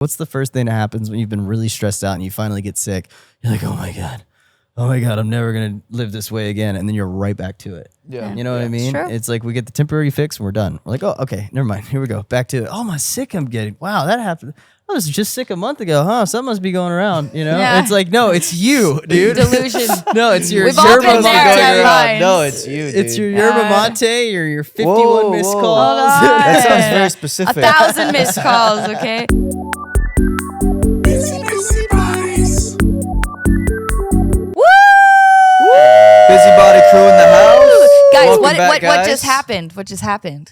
What's the first thing that happens when you've been really stressed out and you finally get sick? You're like, oh my God, I'm never going to live this way again. And then you're right back to it. Yeah. You know what I mean? True. It's like we get the temporary fix and we're done. We're like, oh, okay, never mind. Here we go. Back to it. Oh, my sick I'm getting. Wow, that happened. I was just sick a month ago, huh? Something must be going around, you know? Yeah. It's like, no, it's you, dude. Delusion. No, it's your We've all yerba been there mate. 10 times. No, it's you, dude. It's your yerba mate or your 51 Whoa, missed whoa. calls. Hold on. That sounds very specific. 1,000 missed calls, okay? Busy bodies. Woo! Busybody crew in the house. Guys, Welcome what back, what guys. just happened? What just happened?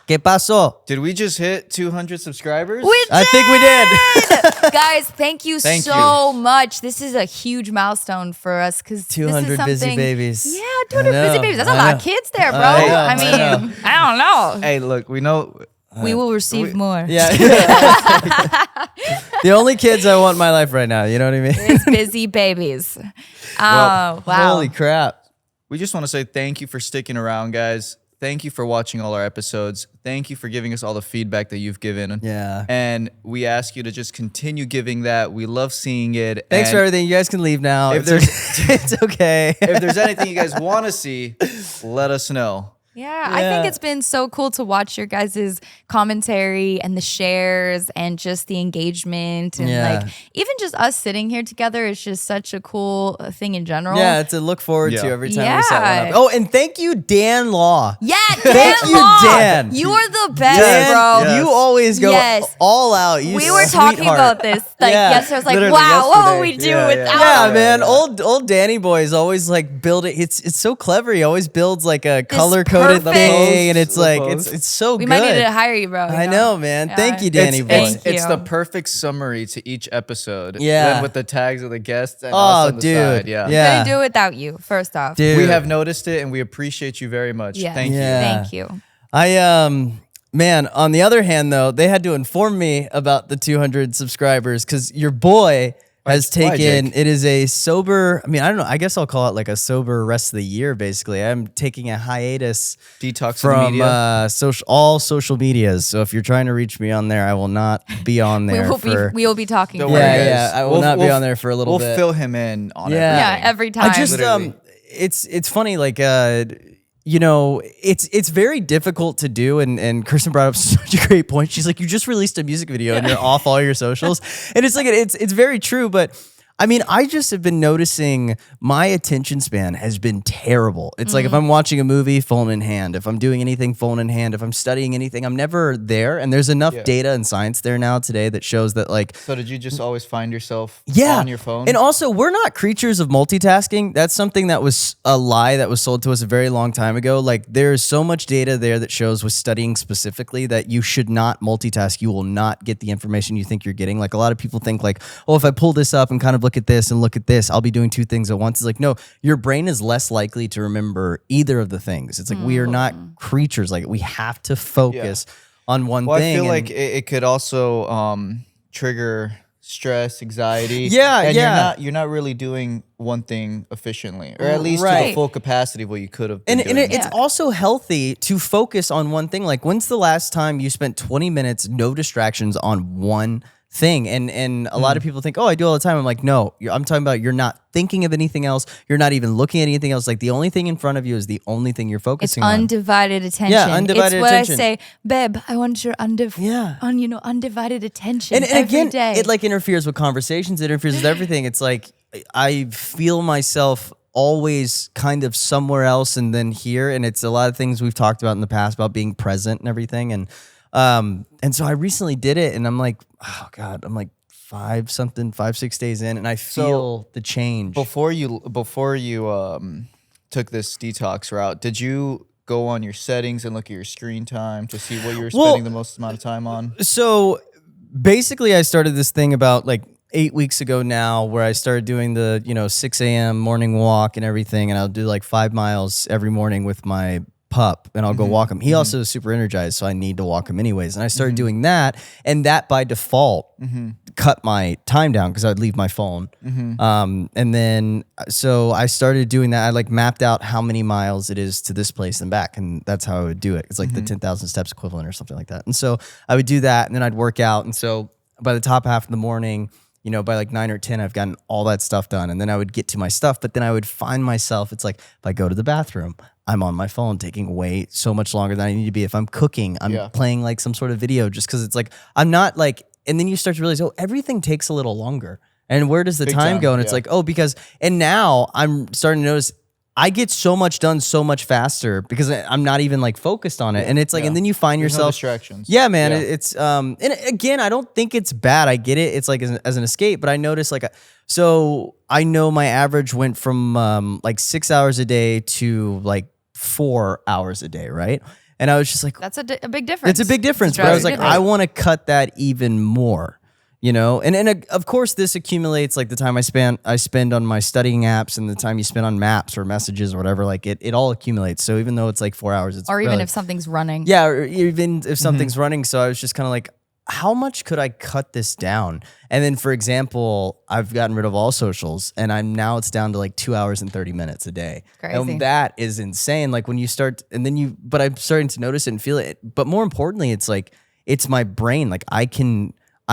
¿Qué pasó? Did we just hit 200 subscribers? I think we did. Guys, thank you Thank so much. This is a huge milestone for us because 200 busy babies. Yeah, 200 busy know, babies. That's a I lot know. of kids there, bro. I know, I mean, I don't know. Hey, look, we know. We will receive more. Yeah. The only kids I want in my life right now. You know what I mean? It's busy babies. Oh, wow. Holy crap. We just want to say thank you for sticking around, guys. Thank you for watching all our episodes. Thank you for giving us all the feedback that you've given. Yeah. And we ask you to just continue giving that. We love seeing it. Thanks And for everything. You guys can leave now. If It's okay. if there's anything you guys want to see, let us know. Yeah, I think it's been so cool to watch your guys' commentary and the shares and just the engagement and like even just us sitting here together is just such a cool thing in general. Yeah, to look forward Yeah. to every time we set one Yeah. up. Oh, and thank you, Dan Law. Yeah, Thank Dan you, Law. Dan. You are the best, Dan, bro. Yes. you always go Yes. all out. You We were talking sweetheart. about this like Yeah. yesterday. I was like, Literally wow, what would we yesterday. do Yeah, without Yeah, him? man. Old Danny boy is always like building. It's so clever. He always builds like a color coded perfect- thing, and it's The like post. it's so We good. might need to hire you, bro. I know, man. Thank you, Danny boy. Thank It's you. the perfect summary to each episode. Yeah. Then with the tags of the guests and Oh, us on the dude. side. Yeah. Yeah. Couldn't do it without you, first off. Dude. We have noticed it and we appreciate you very much. Yeah. Thank Yeah. Thank you. Man, on the other hand though, they had to inform me about the 200 subscribers because your boy has Why, taken, Jake? it is a sober, I mean, I don't know, I guess I'll call it like a sober rest of the year basically. I'm taking a hiatus you. Detox from media. all social medias. So if you're trying to reach me on there, I will not be on there We will be talking. Don't to worry, you. Yeah, guys. I will not be on there for a little We'll bit. fill him in on Yeah. Yeah, everything. every time. I just Literally. it's funny like you know, it's very difficult to do, and Kirsten brought up such a great point. She's like, you just released a music video and you're off all your socials, and it's like it's very true, but I mean, I just have been noticing my attention span has been terrible. It's like if I'm watching a movie, phone in hand. If I'm doing anything, phone in hand. If I'm studying anything, I'm never there. And there's enough data and science there now today that shows that like, So did you just always find yourself yeah, on your phone? And also, we're not creatures of multitasking. That's something that was a lie that was sold to us a very long time ago. Like there's so much data there that shows with studying specifically that you should not multitask. You will not get the information you think you're getting. Like a lot of people think like, oh, if I pull this up and kind of look at this and look at this, I'll be doing two things at once. It's like, no, your brain is less likely to remember either of the things. It's like we are not creatures. Like we have to focus on one well, thing. I feel and- like it could also trigger stress, anxiety. Yeah, and yeah. you're not really doing one thing efficiently, or at least to Right. the full capacity of what you could have been And doing. it's also healthy to focus on one thing. Like, when's the last time you spent 20 minutes, no distractions on one thing? And a lot of people think, oh, I do all the time. I'm like, no, I'm talking about you're not thinking of anything else. You're not even looking at anything else. Like, the only thing in front of you is the only thing you're It's focusing on. undivided attention. Yeah, undivided it's what attention. I say, babe, I want your Yeah. undivided attention And every again, day. it like interferes with conversations. It interferes with everything. It's like I feel myself always kind of somewhere else and then here. And it's a lot of things we've talked about in the past about being present and everything. And so I recently did it, and I'm like, oh God, I'm like 5-6 days in, and I feel the change. Before you took this detox route, did you go on your settings and look at your screen time to see what you were spending the most amount of time on? So basically, I started this thing about like 8 weeks ago now, where I started doing the 6 a.m. morning walk and everything, and I'll do like 5 miles every morning with my pup, and I'll go walk him. He also is super energized, so I need to walk him anyways. And I started doing that, and that by default cut my time down because I'd leave my phone. And then so I started doing that. I like mapped out how many miles it is to this place and back, and that's how I would do it. It's like the 10,000 steps equivalent or something like that. And so I would do that, and then I'd work out. And so by the top half of the morning, by like 9 or 10, I've gotten all that stuff done. And then I would get to my stuff, but then I would find myself, it's like, if I go to the bathroom, I'm on my phone taking way so much longer than I need to be. If I'm cooking, I'm playing like some sort of video just because it's like, I'm not like, and then you start to realize, everything takes a little longer. And where does the time go? And it's like, and now I'm starting to notice I get so much done so much faster because I'm not even like focused on it. And it's like, and then you find yourself no distractions. Yeah, man. It's, and again, I don't think it's bad. I get it. It's like as an escape, but I noticed like, so I know my average went from like 6 hours a day to like 4 hours a day. Right. And I was just like, that's a big difference. It's a big difference. But I was like, I want to cut that even more. And of course this accumulates like the time I spend on my studying apps and the time you spend on maps or messages or whatever, like it all accumulates. So even though it's like 4 hours, it's or even if something's running. Yeah. Or even if something's running. So I was just kind of like, how much could I cut this down? And then for example, I've gotten rid of all socials and it's down to like 2 hours and 30 minutes a day. Crazy. And that is insane. Like when you start but I'm starting to notice it and feel it. But more importantly, it's like, it's my brain. Like I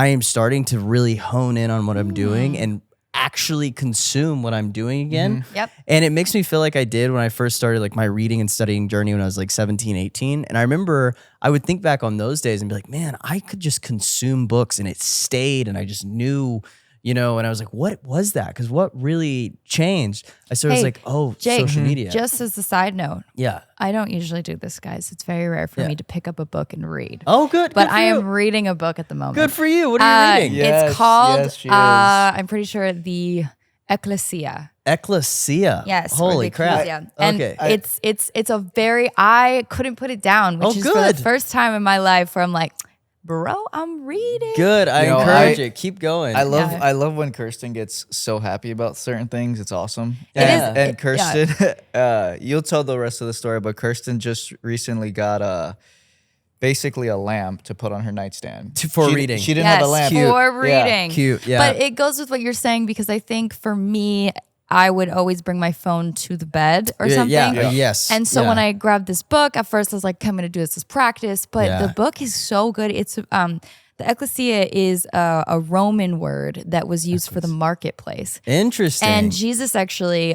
am starting to really hone in on what I'm doing and actually consume what I'm doing again. Yep. And it makes me feel like I did when I first started like my reading and studying journey when I was like 17, 18. And I remember I would think back on those days and be like, man, I could just consume books and it stayed and I just knew, and I was like, what was that? Because what really changed? I started like, Jake, social media. Just as a side note. Yeah. I don't usually do this, guys. It's very rare for me to pick up a book and read. Oh, good. But good for I am you. reading a book at the moment. Good for you. What are you reading? It's called, yes, she is. I'm pretty sure, the Ecclesia. Ecclesia. Yes. Holy or the crap. Ecclesia. And Okay. it's a very, I couldn't put it down, which is for the good. first time in my life where I'm like, bro, I'm reading. Good. I encourage it. Keep going. I love when Kirsten gets so happy about certain things. It's awesome. Yeah. And Kirsten, you'll tell the rest of the story, but Kirsten just recently got basically a lamp to put on her nightstand for reading. She didn't have a lamp. For reading. Cute. Yeah. But it goes with what you're saying because I think for me, I would always bring my phone to the bed or something. Yeah. Yes. And so when I grabbed this book, at first I was like, I'm going to do this as practice. But the book is so good. It's the ecclesia is a Roman word that was used for the marketplace. Interesting. And Jesus actually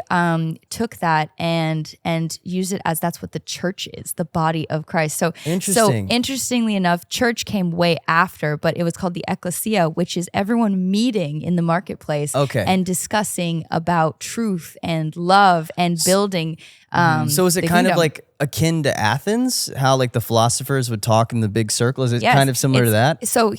took that and used it as that's what the church is, the body of Christ. So interestingly enough, church came way after, but it was called the ecclesia, which is everyone meeting in the marketplace and discussing about truth and love and building. So is it the kind of kingdom. like akin to Athens, how like the philosophers would talk in the big circle? Is it Yes, kind of similar to that? So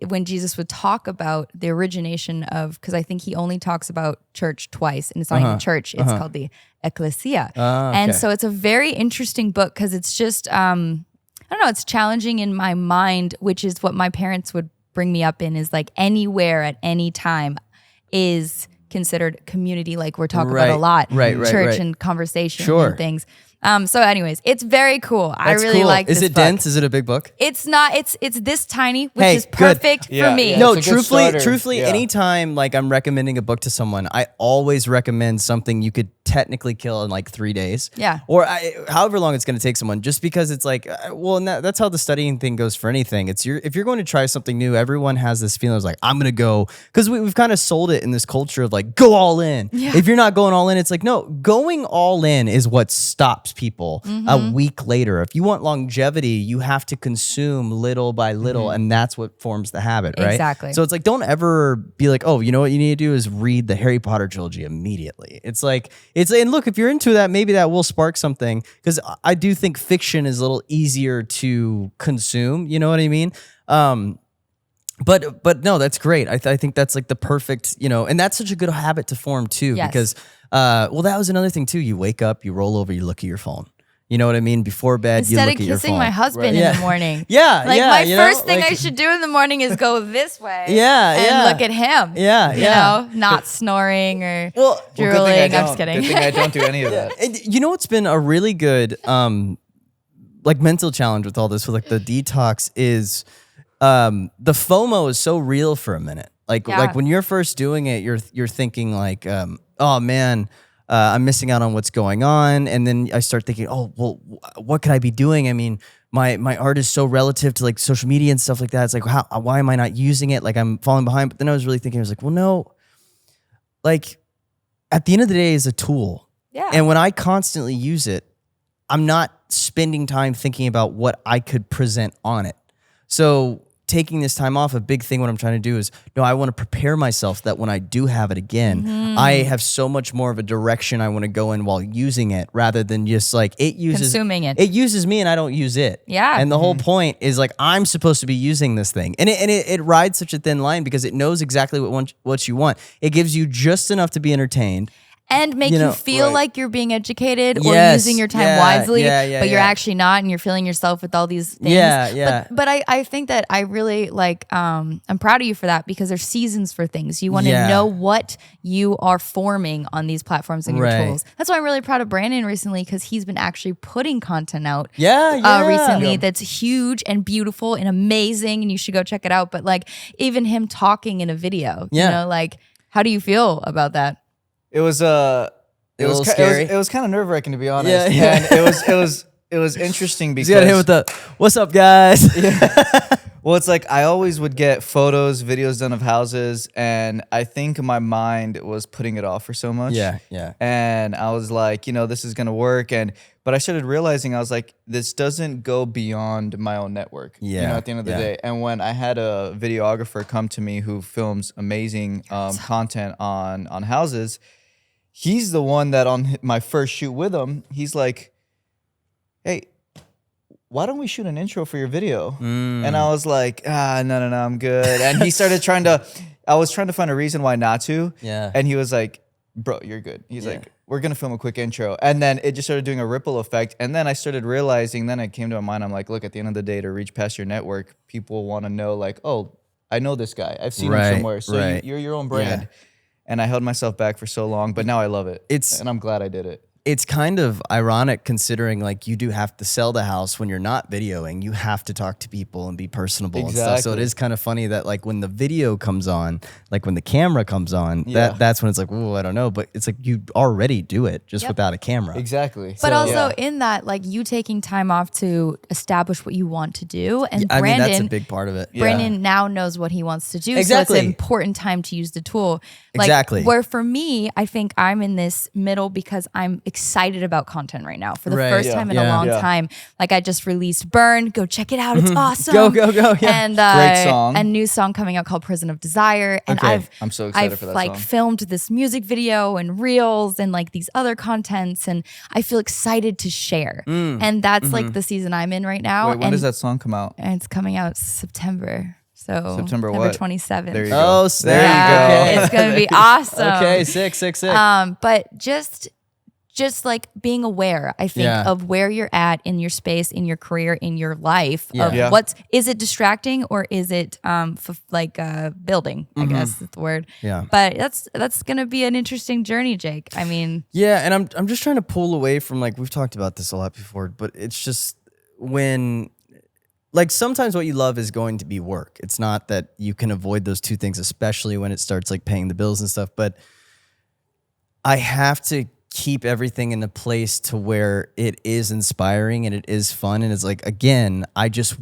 when Jesus would talk about the origination of, because I think he only talks about church twice, and it's not even church, it's called the ecclesia. And so it's a very interesting book because it's just, I don't know, it's challenging in my mind, which is what my parents would bring me up in, is like anywhere at any time is considered community, like we're talking about a lot. Church and conversation and things. So anyways, it's very cool. I really like this Is it book. dense? Is it a big book? It's not. It's this tiny, which Hey, is perfect good. for me. Yeah. No, it's a good starter. truthfully, Yeah. anytime like I'm recommending a book to someone, I always recommend something you could technically kill in like 3 days. Yeah. Or however long it's going to take someone, just because it's like, and that's how the studying thing goes for anything. If you're going to try something new, everyone has this feeling of like, I'm going to go, because we've kind of sold it in this culture of like, go all in. Yeah. If you're not going all in, it's like, no, going all in is what stops people a week later. If you want longevity, you have to consume little by little, and that's what forms the habit, right? Exactly. So it's like, don't ever be like, oh, you know what you need to do is read the Harry Potter trilogy immediately. It's like, and look, if you're into that, maybe that will spark something, because I do think fiction is a little easier to consume. You know what I mean? But no, that's great. I think that's like the perfect, and that's such a good habit to form too, Yes. because, that was another thing too. You wake up, you roll over, you look at your phone. You know what I mean? Before bed, Instead you of look at your phone. kissing my husband Yeah. in the morning. Yeah, Like yeah, my you first know, thing like- I should do in the morning is go this way. Yeah, and yeah. look at him. Yeah, you yeah. know, not snoring or Well, drooling. I'm just kidding. Good thing I don't do any of that. You know what's been a really good like mental challenge with all this, with like the detox, is the FOMO is so real for a minute. Like when you're first doing it, you're thinking like, oh man, I'm missing out on what's going on. And then I start thinking, oh, well, what could I be doing? I mean, my art is so relative to like social media and stuff like that. It's like, why am I not using it? Like I'm falling behind. But then I was really thinking, I was like, well, no, like at the end of the day, it's a tool. Yeah. And when I constantly use it, I'm not spending time thinking about what I could present on it. So taking this time off, a big thing what I'm trying to do is, no, I want to prepare myself that when I do have it again, I have so much more of a direction I want to go in while using it rather than just like consuming it. It uses me and I don't use it. Yeah. And the whole point is like, I'm supposed to be using this thing. And it rides such a thin line because it knows exactly what you want. It gives you just enough to be entertained. And make you feel right. like you're being educated or Yes, using your time yeah, wisely, yeah, but you're yeah. actually not, and you're filling yourself with all these things. Yeah. But I think that I really like, I'm proud of you for that because there's seasons for things. You want to Yeah. know what you are forming on these platforms and your Right. tools. That's why I'm really proud of Brandon recently because he's been actually putting content out Yeah. recently that's huge and beautiful and amazing, and you should go check it out. But like even him talking in a video, you Yeah. know, like how do you feel about that? It was A little scary. It was kind of nerve wracking to be honest. Yeah, yeah. And it was interesting because You got hit with the, what's up, guys? well, it's like I always would get photos, videos done of houses, and I think my mind was putting it off for so much. Yeah. And I was like, this is gonna work, but I started realizing I was like, this doesn't go beyond my own network. Yeah, At the end of the yeah. day, and when I had a videographer come to me who films amazing content on houses. He's the one that on my first shoot with him, he's like, hey, why don't we shoot an intro for your video? And I was like, no, I'm good. And he started I was trying to find a reason why not to. Yeah. And he was like, bro, you're good. He's like, we're going to film a quick intro. And then it just started doing a ripple effect. And then I started realizing, then it came to my mind, I'm like, look, at the end of the day, to reach past your network, people want to know like, oh, I know this guy. I've seen him somewhere. So right. you're your own brand. Yeah. And I held myself back for so long, but now I love it. And I'm glad I did it. It's kind of ironic considering like you do have to sell the house when you're not videoing. You have to talk to people and be personable and stuff. So it Exactly. is kind of funny that like when the video comes on, like when the camera comes on, Yeah. that's when it's like, oh, I don't know. But it's like you already do it just without a camera. Exactly. But So, also yeah. in that, like you taking time off to establish what you want to do, and I mean, Brandon, that's a big part of it. Brandon now knows what he wants to do, Exactly. so it's an important time to use the tool. Like, Exactly. Where for me, I think I'm in this middle because I'm excited about content right now for the Right. first Yeah. time in a Yeah. long Yeah. time. Like I just released "Burn," go check it out, it's awesome. Go, yeah. And Great song. a new song coming out called "Prison of Desire," and Okay. I'm so excited I've for that like song. filmed this music video and reels and like these other contents, and I feel excited to share. And that's like the season I'm in right now. Wait, when and, does that song come out? and it's coming out September. So September what? 27th. There you go. Oh, There you Yeah, go. it's gonna be awesome. Okay, sick. But just like being aware, I think, Yeah. of where you're at in your space, in your career, in your life. Of Yeah. is it distracting or is it building? I guess is the word. Yeah. But that's gonna be an interesting journey, Jake. I mean, Yeah, and I'm just trying to pull away from like we've talked about this a lot before, but it's just when like sometimes what you love is going to be work. It's not that you can avoid those two things, especially when it starts like paying the bills and stuff, but I have to keep everything in a place to where it is inspiring and it is fun. And it's like, again, I didn't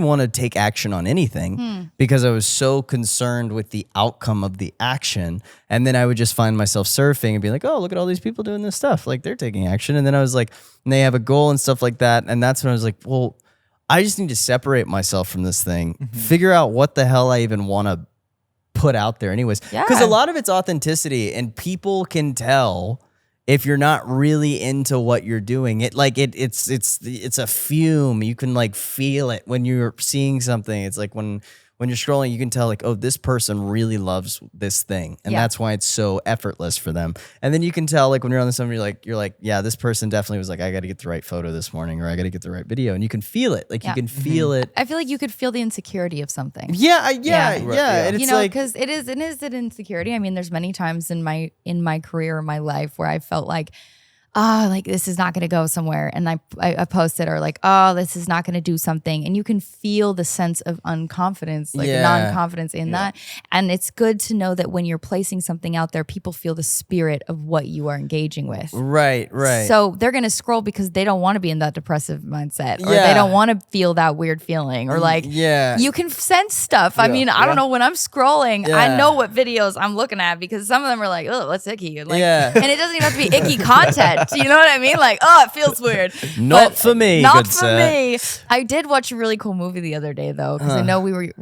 want to take action on anything because I was so concerned with the outcome of the action. And then I would just find myself surfing and be like, oh, look at all these people doing this stuff. Like they're taking action. And then I was like, and they have a goal and stuff like that. And that's when I was like, well, I just need to separate myself from this thing, figure out what the hell I even want to put out there anyways. Because Yeah. a lot of it's authenticity and people can tell if you're not really into what you're doing. It's a fume. You can like feel it when you're seeing something. It's like when you're scrolling, you can tell like, oh, this person really loves this thing. And Yeah. that's why it's so effortless for them. And then you can tell like when you're on the summer, you're like, yeah, this person definitely was like, I got to get the right photo this morning or I got to get the right video. And you can feel it. Like Yeah. you can feel it. I feel like you could feel the insecurity of something. Yeah. Yeah. And it's You know, like, because it is an insecurity. I mean, there's many times in my career or my life where I felt like like this is not going to go somewhere, and I posted, or like, oh, this is not going to do something, and you can feel the sense of unconfidence, like non-confidence in that. And it's good to know that when you're placing something out there, people feel the spirit of what you are engaging with. Right. So they're going to scroll because they don't want to be in that depressive mindset, or they don't want to feel that weird feeling, or like, you can sense stuff. I mean, I don't know, when I'm scrolling, I know what videos I'm looking at, because some of them are like, oh, what's icky? And, like, and it doesn't even have to be icky content. You know what I mean? Like, oh, it feels weird. Not for me. Not for me. I did watch a really cool movie the other day, though, because I know we were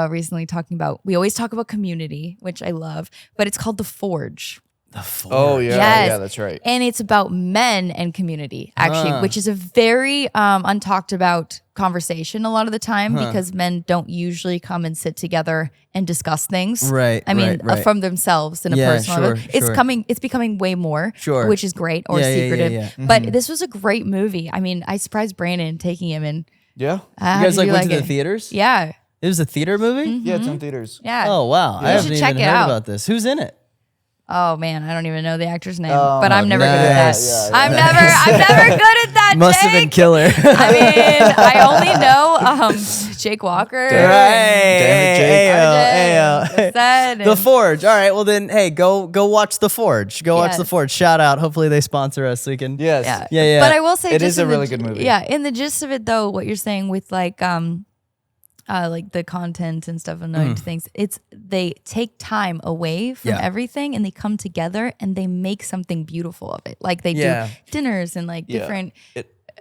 recently talking about, we always talk about Community, which I love, but it's called The Forge. The Forge. Oh yeah, Yes. yeah, that's right. And it's about men and community, actually, which is a very untalked about conversation a lot of the time, because men don't usually come and sit together and discuss things. Right. I mean, from themselves in a personal level. It's becoming way more, which is great, or secretive. Yeah. But this was a great movie. I mean, I surprised Brandon taking him in. Yeah. You guys went to the theaters? Yeah. It was a theater movie? Yeah, it's in theaters. Yeah. Oh, wow. I haven't should even check it heard out. about this. Who's in it? Oh man, I don't even know the actor's name, but I'm never good at nice. that. I'm never good at that. Must have been Jake. killer. I mean, I only know Jake Walker. Hey, The Forge. All right, well then, hey, go watch The Forge. Go watch The Forge. Shout out. Hopefully they sponsor us so we can. Yes. Yeah. But I will say, it is a really good movie. Yeah, in the gist of it, though, what you're saying with like the content and stuff, annoying things, they take time away from everything, and they come together and they make something beautiful of it. Like they do dinners and like different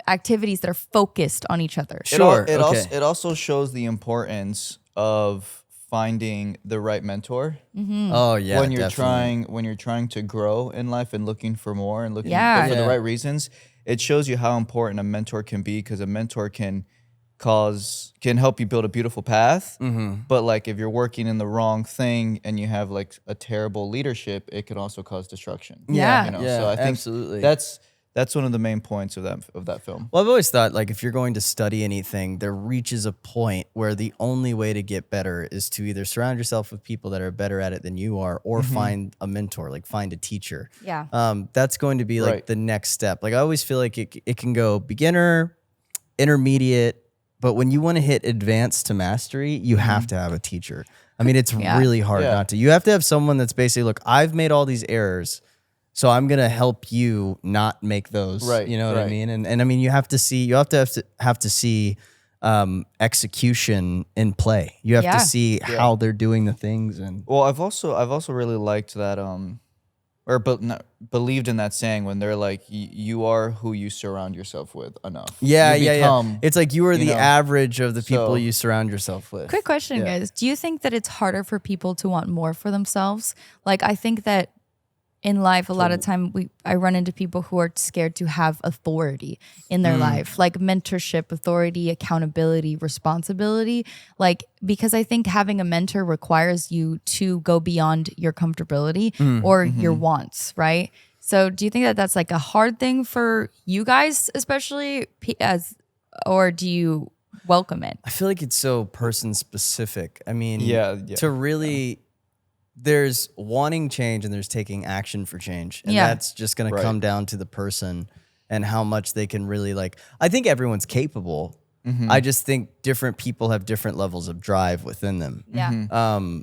activities that are focused on each other. It also shows the importance of finding the right mentor. Oh yeah. When you're trying to grow in life and looking for more and looking for the right reasons, it shows you how important a mentor can be, because a mentor can help you build a beautiful path. But like if you're working in the wrong thing and you have like a terrible leadership, it can also cause destruction. So I think absolutely. that's one of the main points of that film. Well, I've always thought, like, if you're going to study anything, there reaches a point where the only way to get better is to either surround yourself with people that are better at it than you are, or find a mentor, like find a teacher. That's going to be like the next step. Like I always feel like it can go beginner, intermediate, but when you want to hit advanced to mastery, you have to have a teacher. I mean, it's really hard not to. You have to have someone that's basically, look, I've made all these errors, so I'm gonna help you not make those. Right. You know what I mean? And I mean, you have to see execution in play. You have to see how they're doing the things. And well, I've also really liked that believed in that saying when they're like, you are who you surround yourself with enough. Yeah. It's like you are the average of the people you surround yourself with. Quick question, guys. Do you think that it's harder for people to want more for themselves? Like, I think that in life, a lot of time I run into people who are scared to have authority in their life, like mentorship, authority, accountability, responsibility. Like, because I think having a mentor requires you to go beyond your comfortability or your wants, right? So do you think that that's like a hard thing for you guys, especially or do you welcome it? I feel like it's so person specific. I mean, to really... There's wanting change and there's taking action for change. And that's just going to come down to the person and how much they can really I think everyone's capable. I just think different people have different levels of drive within them. And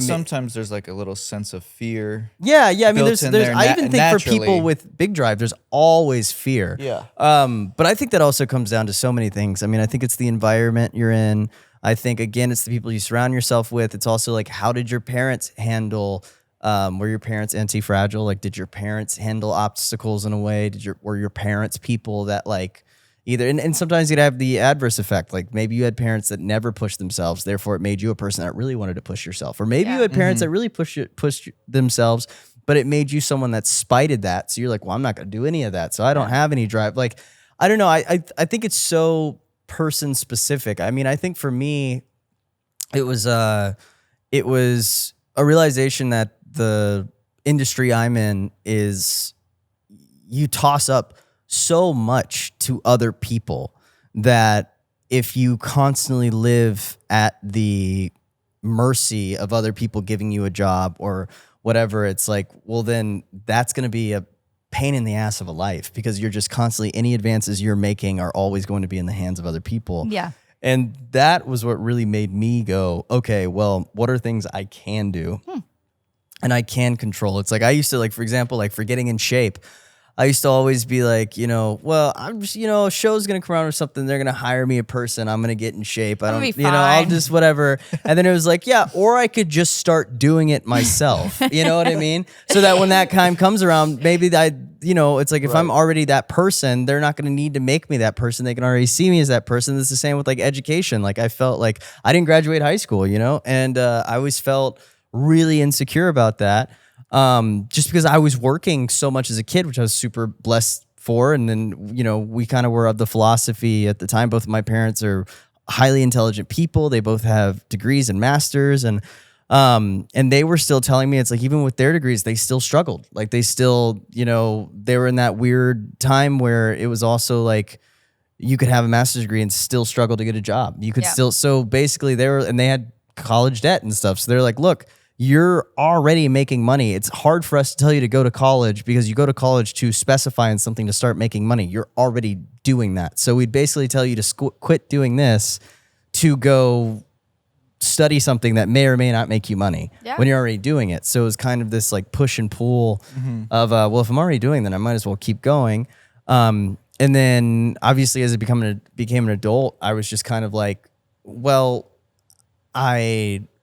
sometimes there's like a little sense of fear. I mean, there's I even think for people with big drive, there's always fear. But I think that also comes down to so many things. I mean, I think it's the environment you're in. I think, again, it's the people you surround yourself with. It's also like, how did your parents handle, were your parents anti-fragile? Like, did your parents handle obstacles in a way? Were your parents people that either, and sometimes you'd have the adverse effect. Like maybe you had parents that never pushed themselves. Therefore, it made you a person that really wanted to push yourself. Or maybe you had parents that really pushed themselves, but it made you someone that spited that. So you're like, well, I'm not going to do any of that. So I don't have any drive. Like, I don't know. I think it's so person specific. I mean, I think for me, it was a realization that the industry I'm in is you toss up so much to other people that if you constantly live at the mercy of other people giving you a job or whatever, it's like, well, then that's going to be pain in the ass of a life because you're just constantly, any advances you're making are always going to be in the hands of other people. Yeah. And that was what really made me go, okay, well, what are things I can do and I can control? It's like, I used to, like, for example, like for getting in shape, I used to always be like, well, I'm just, a show's going to come around or something. They're going to hire me a person. I'm going to get in shape. I don't, be I'll fine. just whatever. And then it was like, yeah, or I could just start doing it myself. You know what I mean? So that when that time comes around, maybe it's like if I'm already that person, they're not going to need to make me that person. They can already see me as that person. It's the same with like education. Like I felt like I didn't graduate high school, and I always felt really insecure about that. Just because I was working so much as a kid, which I was super blessed for. And then, we kind of were of the philosophy at the time. Both of my parents are highly intelligent people. They both have degrees and masters. And they were still telling me, it's like, even with their degrees, they still struggled. Like they still, they were in that weird time where it was also like, you could have a master's degree and still struggle to get a job. You could still, so basically they had college debt and stuff. So they're like, look, you're already making money. It's hard for us to tell you to go to college because you go to college to specify in something to start making money. You're already doing that. So we'd basically tell you to quit doing this to go study something that may or may not make you money when you're already doing it. So it was kind of this like push and pull of, well, if I'm already doing that, I might as well keep going. And then obviously as I became an adult, I was just kind of like,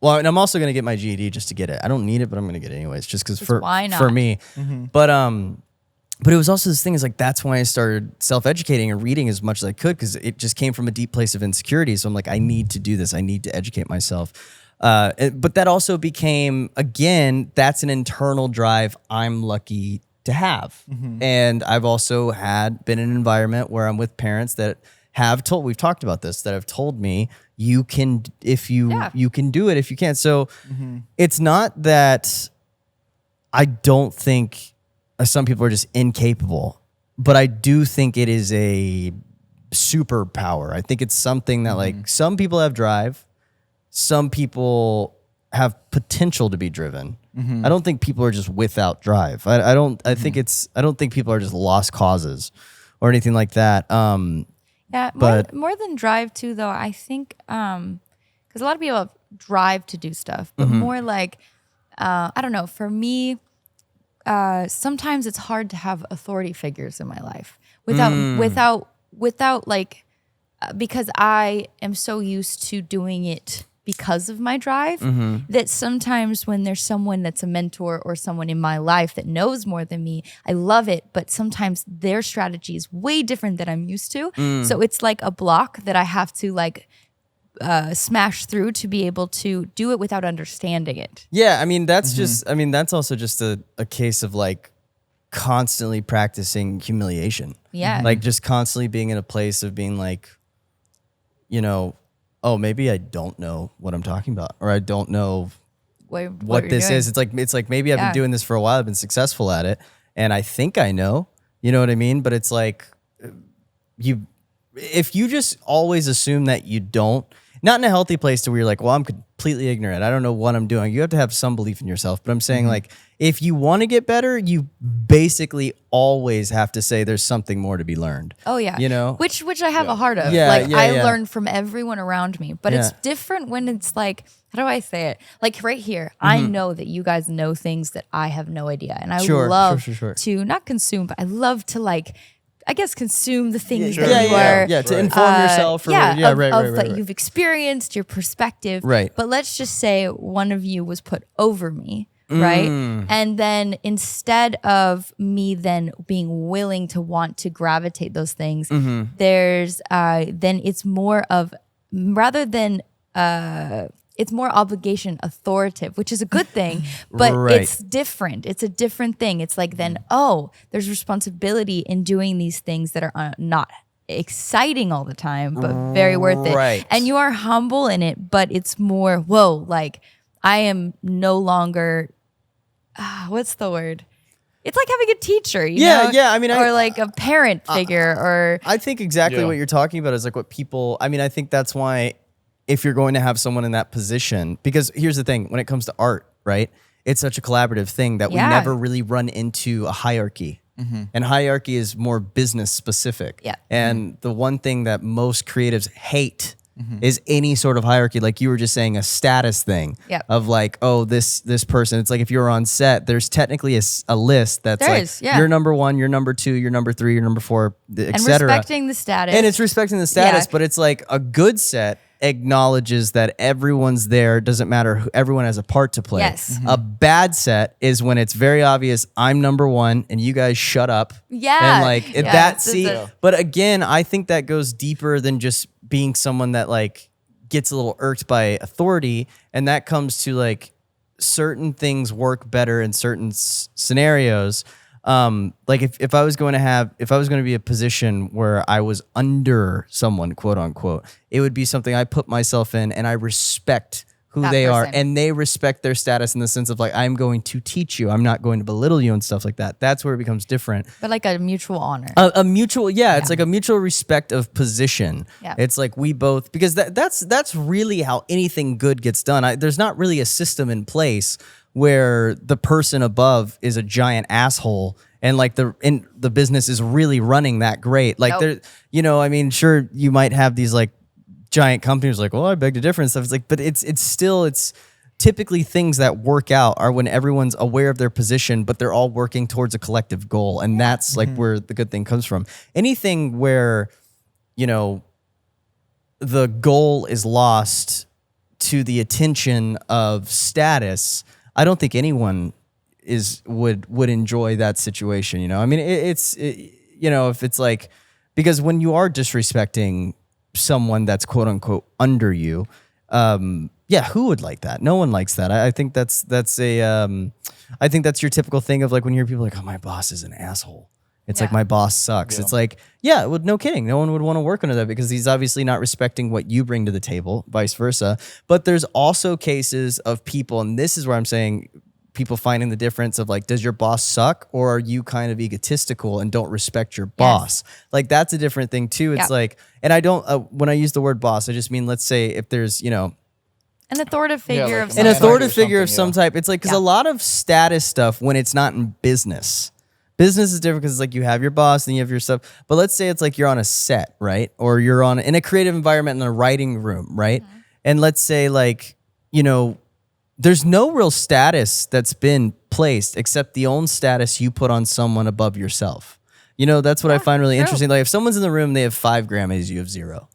and I'm also going to get my GED just to get it. I don't need it, but I'm going to get it anyways, just because why not? For me. But it was also this thing is like, that's why I started self-educating and reading as much as I could, because it just came from a deep place of insecurity. So I'm like, I need to do this. I need to educate myself. But that also became, again, that's an internal drive I'm lucky to have. And I've also been in an environment where I'm with parents that we've talked about this, that have told me, you can, you can do it if you can. So it's not that I don't think some people are just incapable, but I do think it is a superpower. I think it's something that like some people have drive, some people have potential to be driven. I don't think people are just without drive. I don't think people are just lost causes or anything like that. Yeah, more than drive too, though. I think because a lot of people have drive to do stuff, but more like I don't know. For me, sometimes it's hard to have authority figures in my life without like because I am so used to doing it because of my drive that sometimes when there's someone that's a mentor or someone in my life that knows more than me, I love it, but sometimes their strategy is way different than I'm used to. So it's like a block that I have to like smash through to be able to do it without understanding it. Yeah, I mean, that's that's also just a case of like constantly practicing humiliation. Yeah. Like just constantly being in a place of being like, oh, maybe I don't know what I'm talking about, or I don't know what this is. It's like maybe I've been doing this for a while. I've been successful at it, and I think I know. You know what I mean? But it's like if you just always assume that you don't, not in a healthy place to where you're like, well, I'm completely ignorant. I don't know what I'm doing. You have to have some belief in yourself. But I'm saying like, if you want to get better, you basically always have to say there's something more to be learned. Oh yeah. Which I have a heart of. Yeah, I learn from everyone around me, but it's different when it's like, how do I say it? Like right here, I know that you guys know things that I have no idea. And I love to not consume, but I love to like, I guess consume the things that you are. To inform yourself. That you've experienced, your perspective. Right. But let's just say one of you was put over me. Right. And then instead of me then being willing to want to gravitate those things, there's then it's more of rather than it's more obligation authoritative, which is a good thing, but it's different. It's a different thing. It's like then, there's responsibility in doing these things that are not exciting all the time, but very worth it. Right. And you are humble in it, but it's more, like I am no longer, what's the word? It's like having a teacher, you know? Yeah. I mean, or like a parent figure, or I think exactly what you're talking about is like what people. I mean, I think that's why if you're going to have someone in that position, because here's the thing: when it comes to art, right? It's such a collaborative thing that we never really run into a hierarchy. and hierarchy is more business specific. Yeah. And the one thing that most creatives hate is any sort of hierarchy. Like you were just saying, a status thing Yep. of like, oh, this person. It's like if you're on set, there's technically a list that's There like is, yeah. you're number 1, you're number 2, you're number 3, you're number 4, And etc. respecting the status. And it's respecting the status, Yeah. but it's like a good set acknowledges that everyone's there. Doesn't matter who, everyone has a part to play. Yes. A bad set is when it's very obvious I'm number 1 and you guys shut up. Yeah. And like Yeah, that. it's See, a- but again, I think that goes deeper than just being someone that like gets a little irked by authority, and that comes to like certain things work better in certain scenarios. Like if I was going to be a position where I was under someone, quote unquote, it would be something I put myself in and I respect who That they are person. and they respect their status in the sense of like, I'm going to teach you. I'm not going to belittle you and stuff like that. That's where it becomes different. But like a mutual honor. A mutual, it's like a mutual respect of position. Yeah. It's like we both, because that's really how anything good gets done. There's not really a system in place where the person above is a giant asshole and like the business is really running that great. Like Nope. there, I mean, sure you might have these like giant companies like, well, I beg to differ and stuff. It's like, but it's typically things that work out are when everyone's aware of their position, but they're all working towards a collective goal. And that's like where the good thing comes from. Anything where, the goal is lost to the attention of status, I don't think anyone would enjoy that situation. I mean, if it's like, because when you are disrespecting someone that's quote unquote under you, who would like that? No one likes that. I think that's your typical thing of like when you hear people like, oh, my boss is an asshole. It's like, Yeah. my boss sucks. It's like, well, no kidding. No one would want to work under that because he's obviously not respecting what you bring to the table, vice versa. But there's also cases of people, and this is where I'm saying people finding the difference of like, does your boss suck or are you kind of egotistical and don't respect your boss? Like that's a different thing too. It's Yeah. like, and I don't, when I use the word boss, I just mean, let's say if there's, An authoritative figure like of an some an Sometimes authoritative or figure of some something, type. It's like, because Yeah. a lot of status stuff when it's not in business is different because it's like you have your boss and you have your stuff. But let's say it's like you're on a set, right? Or you're in a creative environment in a writing room, right? Mm-hmm. And let's say like, there's no real status that's been placed except the own status you put on someone above yourself. That's what I find really true. interesting. Like if someone's in the room, they have 5 Grammys, you have 0,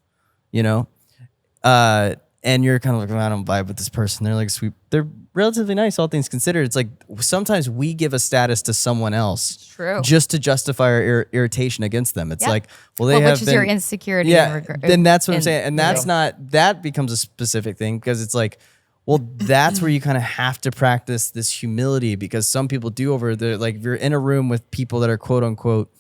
and you're kind of like, I don't vibe with this person. They're like sweet. They're relatively nice, all things considered. It's like sometimes we give a status to someone else True. just to justify our irritation against them. It's Yeah. like, well, they have which is been, your insecurity. yeah, then that's what I'm in- saying. And that's that becomes a specific thing because it's like, well, that's where you kind of have to practice this humility because some people do like if you're in a room with people that are quote unquote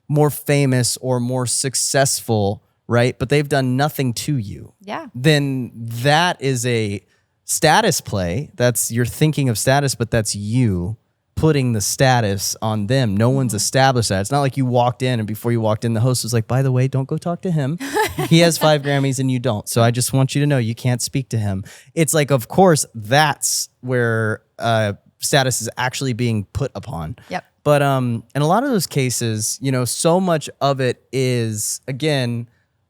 more famous or more successful, right? But they've done nothing to you. Yeah. Then that is a status play. You're thinking of status, but that's you putting the status on them. No one's established that. It's not like you walked in and before you walked in, the host was like, by the way, don't go talk to him. He has 5 Grammys and you don't. So I just want you to know you can't speak to him. It's like, of course, that's where status is actually being put upon. Yep. But in a lot of those cases, so much of it is, again,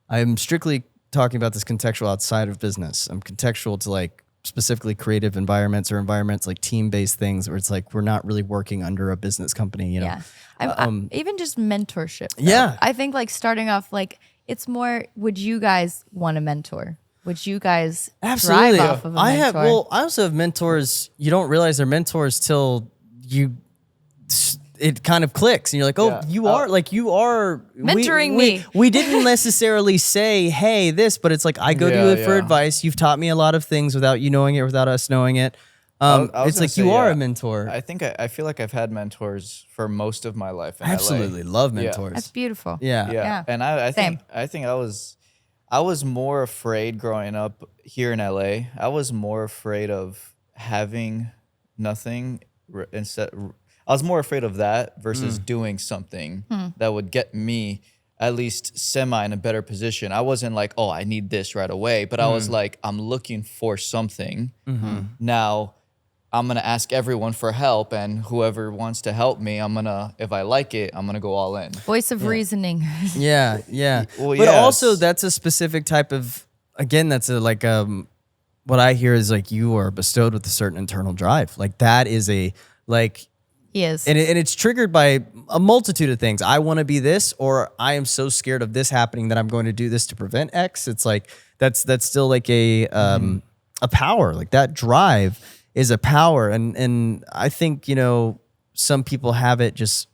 I'm strictly talking about this contextual outside of business. I'm contextual to like specifically creative environments or environments like team-based things where it's like we're not really working under a business company, Yeah. Even just mentorship. though. Yeah. I think like starting off, like it's more, would you guys want a mentor? Would you guys Absolutely. thrive off of a mentor? I also have mentors. You don't realize they're mentors till it kind of clicks and you're like, oh, Yeah. you are Mentoring me. We didn't necessarily say, hey, this, but it's like, I go to you for Yeah. advice. You've taught me a lot of things without you knowing it, without us knowing it. I was It's gonna like say, you are yeah, a mentor. I think I feel like I've had mentors for most of my life in LA. Absolutely love Yeah. mentors. That's beautiful. Yeah. Yeah. And I Same. think I was more afraid growing up here in LA. I was more afraid of having nothing instead. I was more afraid of that versus doing something that would get me at least semi in a better position. I wasn't like, oh, I need this right away, but I was like, I'm looking for something. Now, I'm gonna ask everyone for help, and whoever wants to help me, if I like it, I'm gonna go all in. Voice of reasoning. Yeah, yeah. Well, but also yes. that's a specific type of, again, that's a like what I hear is like you are bestowed with a certain internal drive. Like that is a like He is. and it's triggered by a multitude of things. I want to be this, or I am so scared of this happening that I'm going to do this to prevent X. It's like that's still like a power. Like that drive is a power, and I think some people have it just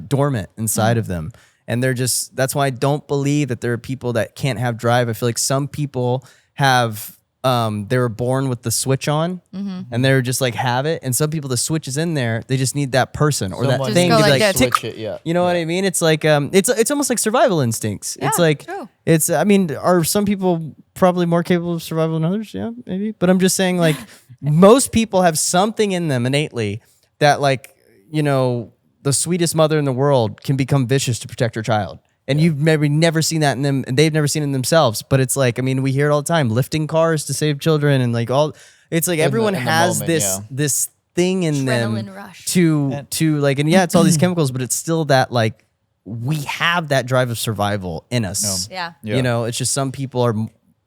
dormant inside of them, and they're just that's why I don't believe that there are people that can't have drive. I feel like some people have. They were born with the switch on, and they're just like have it. And some people, the switch is in there. They just need that person or Someone that thing go to be like like, that. switch it. Yeah. you know what I mean? It's like it's almost like survival instincts. It's Yeah, like true. it's. I mean, are some people probably more capable of survival than others? Yeah, maybe. But I'm just saying, like most people have something in them innately that, like the sweetest mother in the world can become vicious to protect her child. And you've maybe never seen that in them, and they've never seen it in themselves. But it's like, I mean, we hear it all the time: lifting cars to save children, and like all. It's like everyone in the has moment, this yeah. this thing in them Adrenaline rush. to like, and yeah, it's all these chemicals, but it's still that like we have that drive of survival in us. Yeah. Yeah. It's just some people are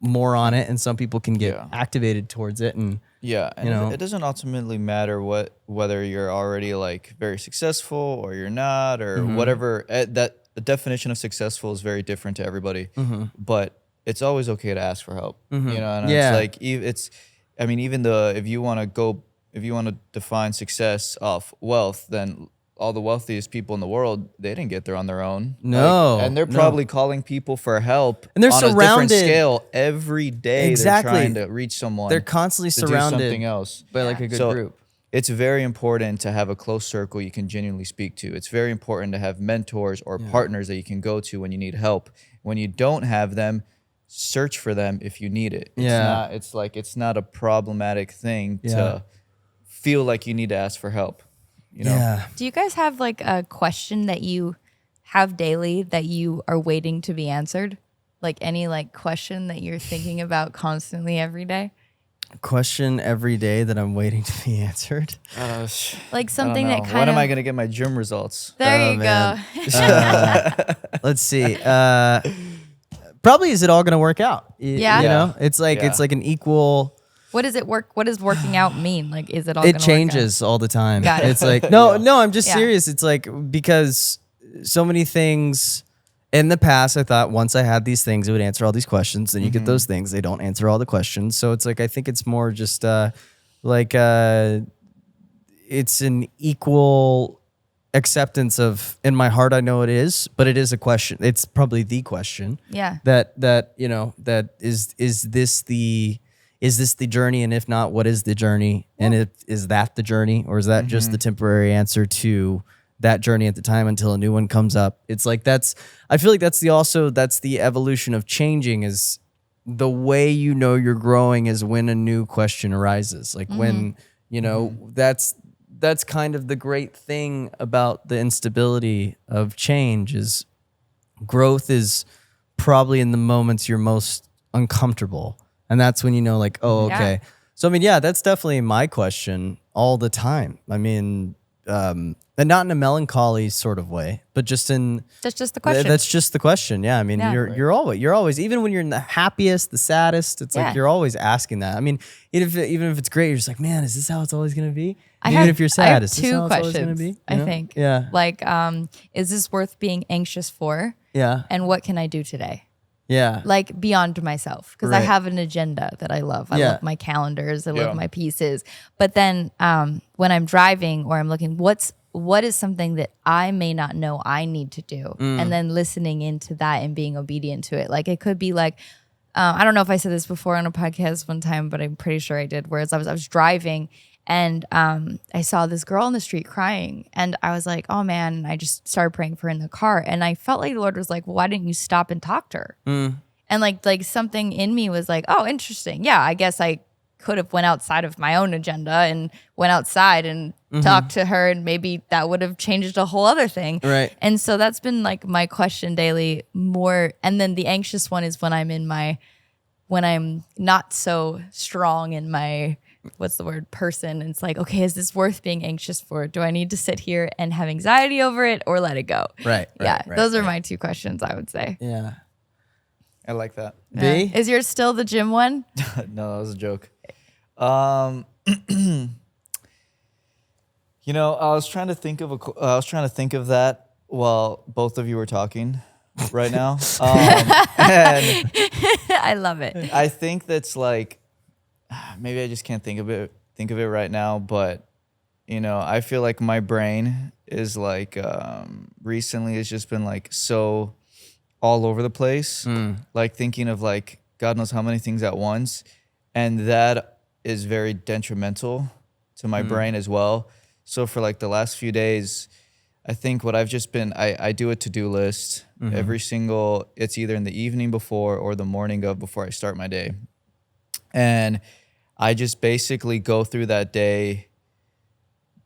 more on it, and some people can get Yeah. activated towards it, and Yeah, and it doesn't ultimately matter whether you're already like very successful or you're not or whatever. That the definition of successful is very different to everybody, but it's always okay to ask for help. And Yeah. it's like I mean, even if you want to define success off wealth, then all the wealthiest people in the world, they didn't get there on their own. No, and they're no. probably calling people for help, And they're on a different surrounded- scale every day. Exactly. They're trying to reach someone. they're constantly to do surrounded something else by like a good so group. it's very important to have a close circle you can genuinely speak to. It's very important to have mentors or partners that you can go to when you need help. When you don't have them, search for them if you need it. It's not a problematic thing to feel like you need to ask for help. Yeah. Do you guys have like a question that you have daily that you are waiting to be answered? Like any like question that you're thinking about constantly every day? Question every day that I'm waiting to be answered. Like I something don't that know. kind of. When am I going to get my gym results? There Oh, you man. go. Let's see. Probably is it all going to work out? Yeah. You know, it's like Yeah. an equal. What does it work? What does working out mean? Like, is it all? gonna It work out? changes all the time. Got it. It's like no, I'm just Yeah. serious. It's like because so many things in the past, I thought once I had these things, it would answer all these questions. Then you get those things, they don't answer all the questions. So it's like I think it's more just it's an equal acceptance of in my heart I know it is, but it is a question. It's probably the question. Yeah. That that is this the journey, and if not, what is the journey? And is that the journey, or is that just the temporary answer to that journey at the time until a new one comes up? It's like I feel like that's the evolution of changing, is the way you're growing is when a new question arises. Like when that's kind of the great thing about the instability of change is growth is probably in the moments you're most uncomfortable. And that's when like, oh, okay. Yeah. So, I mean, yeah, that's definitely my question all the time. I mean, and not in a melancholy sort of way, but just in... That's just the question. That's just the question. Yeah. I mean, Yeah. you're always, even when you're in the happiest, the saddest, it's Yeah. like, you're always asking that. I mean, even if it's great, you're just like, man, is this how it's always going to be? I Even have- if you're I sad, have is this two how it's always going to questions, be? I You know? think. Yeah. Like, is this worth being anxious for? Yeah. And what can I do today? Yeah. Like beyond myself, because I Right. have an agenda that I love. I Yeah. love my calendars. I Yeah. love my pieces. But then when I'm driving or I'm looking, what is something that I may not know I need to do, and then listening into that and being obedient to it. Like it could be like, I don't know if I said this before on a podcast one time, but I'm pretty sure I did. Whereas I was driving and I saw this girl on the street crying, and I was like, oh man, and I just started praying for her in the car, and I felt like the Lord was like, well, why didn't you stop and talk to her? And like something in me was like, oh, interesting. Yeah, I guess I could have went outside of my own agenda and went outside and talked to her, and maybe that would have changed a whole other thing. Right. And so that's been like my question daily more. And then the anxious one is when I'm not so strong in my what's the word, person. And it's like, okay, is this worth being anxious for? Do I need to sit here and have anxiety over it or let it go? Right. Yeah. Those are my 2 questions, I would say. Yeah. I like that. Yeah. B? Is yours still the gym one? No, that was a joke. You know, I was trying to think of that while both of you were talking right now. And I love it. I think that's like, maybe I just can't think of it right now, but you know, I feel like my brain is like, recently it's just been like so all over the place, like thinking of like God knows how many things at once, and that is very detrimental to my brain as well. So for like the last few days, I think what I've just been, I do a to-do list every single, it's either in the evening before or the morning of before I start my day. And I just basically go through that day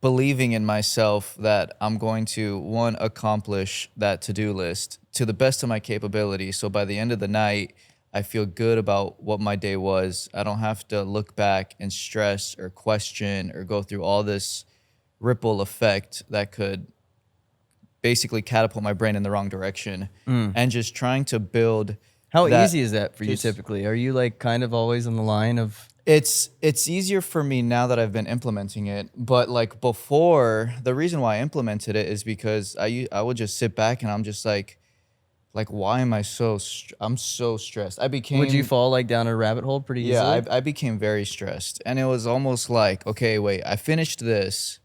believing in myself that I'm going to, one, accomplish that to-do list to the best of my capability. So by the end of the night, I feel good about what my day was. I don't have to look back and stress or question or go through all this ripple effect that could basically catapult my brain in the wrong direction. And just trying to build. How that easy is that for you typically? Are you like kind of always on the line of? It's easier for me now that I've been implementing it, but like before, the reason why I implemented it is because I would just sit back and I'm just like why am I I'm so stressed. I became. Would you fall like down a rabbit hole pretty easily? Yeah, I became very stressed, and it was almost like, okay, wait, I finished this,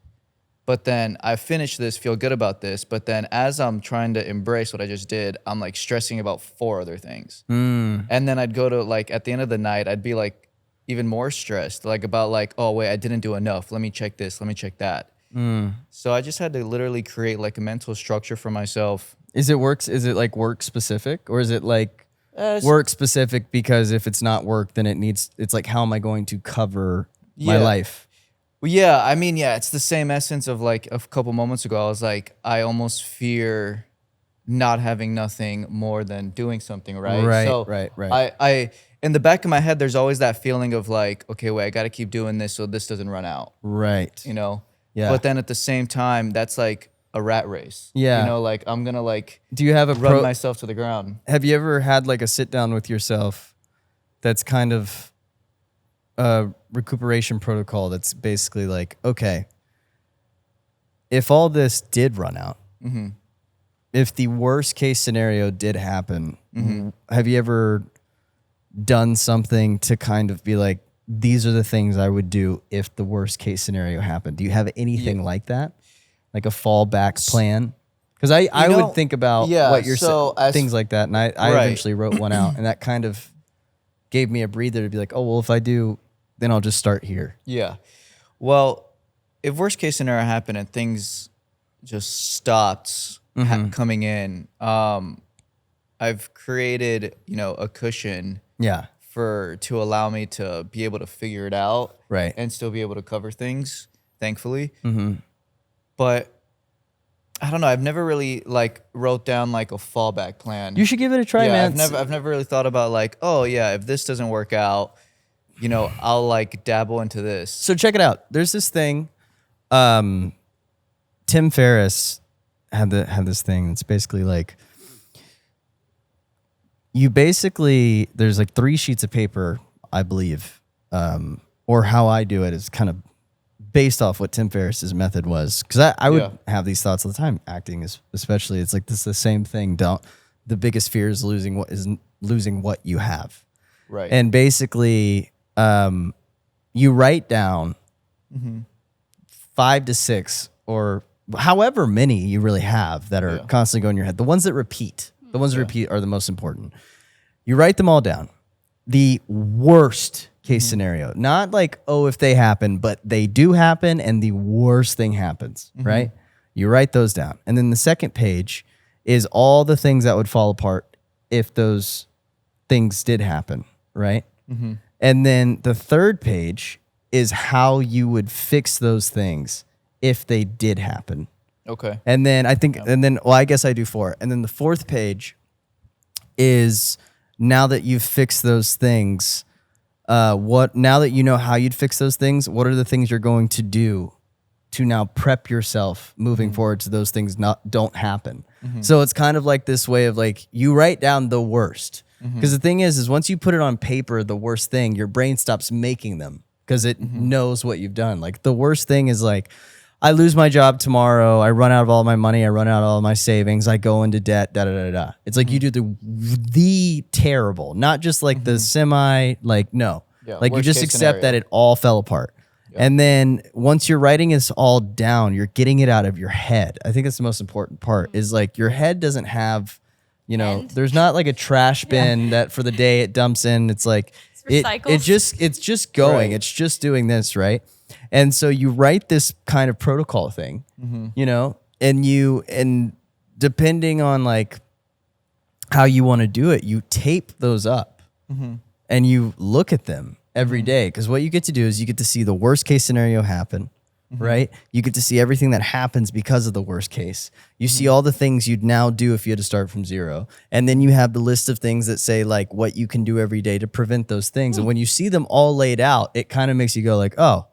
but then I finished this, feel good about this, but then as I'm trying to embrace what I just did, I'm like stressing about 4 other things, and then I'd go to like at the end of the night, I'd be like even more stressed, like about like, oh wait, I didn't do enough. Let me check this. Let me check that. So I just had to literally create like a mental structure for myself. Is it like work specific, or is it like work specific because if it's not work, then it's like, how am I going to cover my life? Well, yeah, I mean, yeah, it's the same essence of like a couple moments ago. I was like, I almost fear not having nothing more than doing something, right? Right, so right. I in the back of my head, there's always that feeling of like, okay, wait, I got to keep doing this so this doesn't run out. Right. You know? Yeah. But then at the same time, that's like a rat race. Yeah. You know, like I'm going to like Do you have a run myself to the ground. Have you ever had like a sit down with yourself that's kind of a recuperation protocol that's basically like, okay, if all this did run out, if the worst case scenario did happen, have you ever done something to kind of be like, these are the things I would do if the worst case scenario happened? Do you have anything like that? Like a fallback plan? Because I would think about what you're saying, things like that. And I eventually wrote one out, and that kind of gave me a breather to be like, oh, well, if I do, then I'll just start here. Yeah. Well, if worst case scenario happened and things just stopped coming in, I've created, you know, a cushion to allow me to be able to figure it out, right, and still be able to cover things, thankfully. But I don't know. I've never really like wrote down like a fallback plan. You should give it a try, man. I've never really thought about like, oh yeah, if this doesn't work out, you know, I'll like dabble into this. So check it out. There's this thing. Tim Ferriss had this thing that's basically like, there's like 3 sheets of paper, I believe, or how I do it is kind of based off what Tim Ferriss's method was. Because I would have these thoughts all the time. Acting is especially, it's like this is the same thing. The biggest fear is losing what you have. Right. And basically, you write down 5 to 6 or however many you really have that are constantly going in your head. The ones that repeat. The ones that repeat are the most important. You write them all down. The worst case scenario, not like, oh, if they happen, but they do happen and the worst thing happens, right? You write those down. And then the second page is all the things that would fall apart if those things did happen, right? And then the third page is how you would fix those things if they did happen. Okay. And then I guess I do 4. And then the fourth page is, now that you've fixed those things, what now that you know how you'd fix those things, what are the things you're going to do to now prep yourself moving forward so those things don't happen. So it's kind of like this way of like, you write down the worst. Because the thing is once you put it on paper, the worst thing, your brain stops making them because it knows what you've done. Like the worst thing is like, I lose my job tomorrow. I run out of all my money. I run out of all my savings. I go into debt, da, da, da, da. It's like you do the terrible, not just like the semi, like, no. Yeah, like you worst just case accept scenario. that it all fell apart. And then once you're writing this all down, you're getting it out of your head. I think that's the most important part is like your head doesn't have, you know, there's not like a trash bin that for the day it dumps in. It's like it's just going. Right. It's just doing this, right? And so you write this kind of protocol thing, you know, and depending on like how you want to do it, you tape those up and you look at them every day. Because what you get to do is you get to see the worst case scenario happen, right? You get to see everything that happens because of the worst case. You see all the things you'd now do if you had to start from zero. And then you have the list of things that say like what you can do every day to prevent those things. And when you see them all laid out, it kind of makes you go like, oh,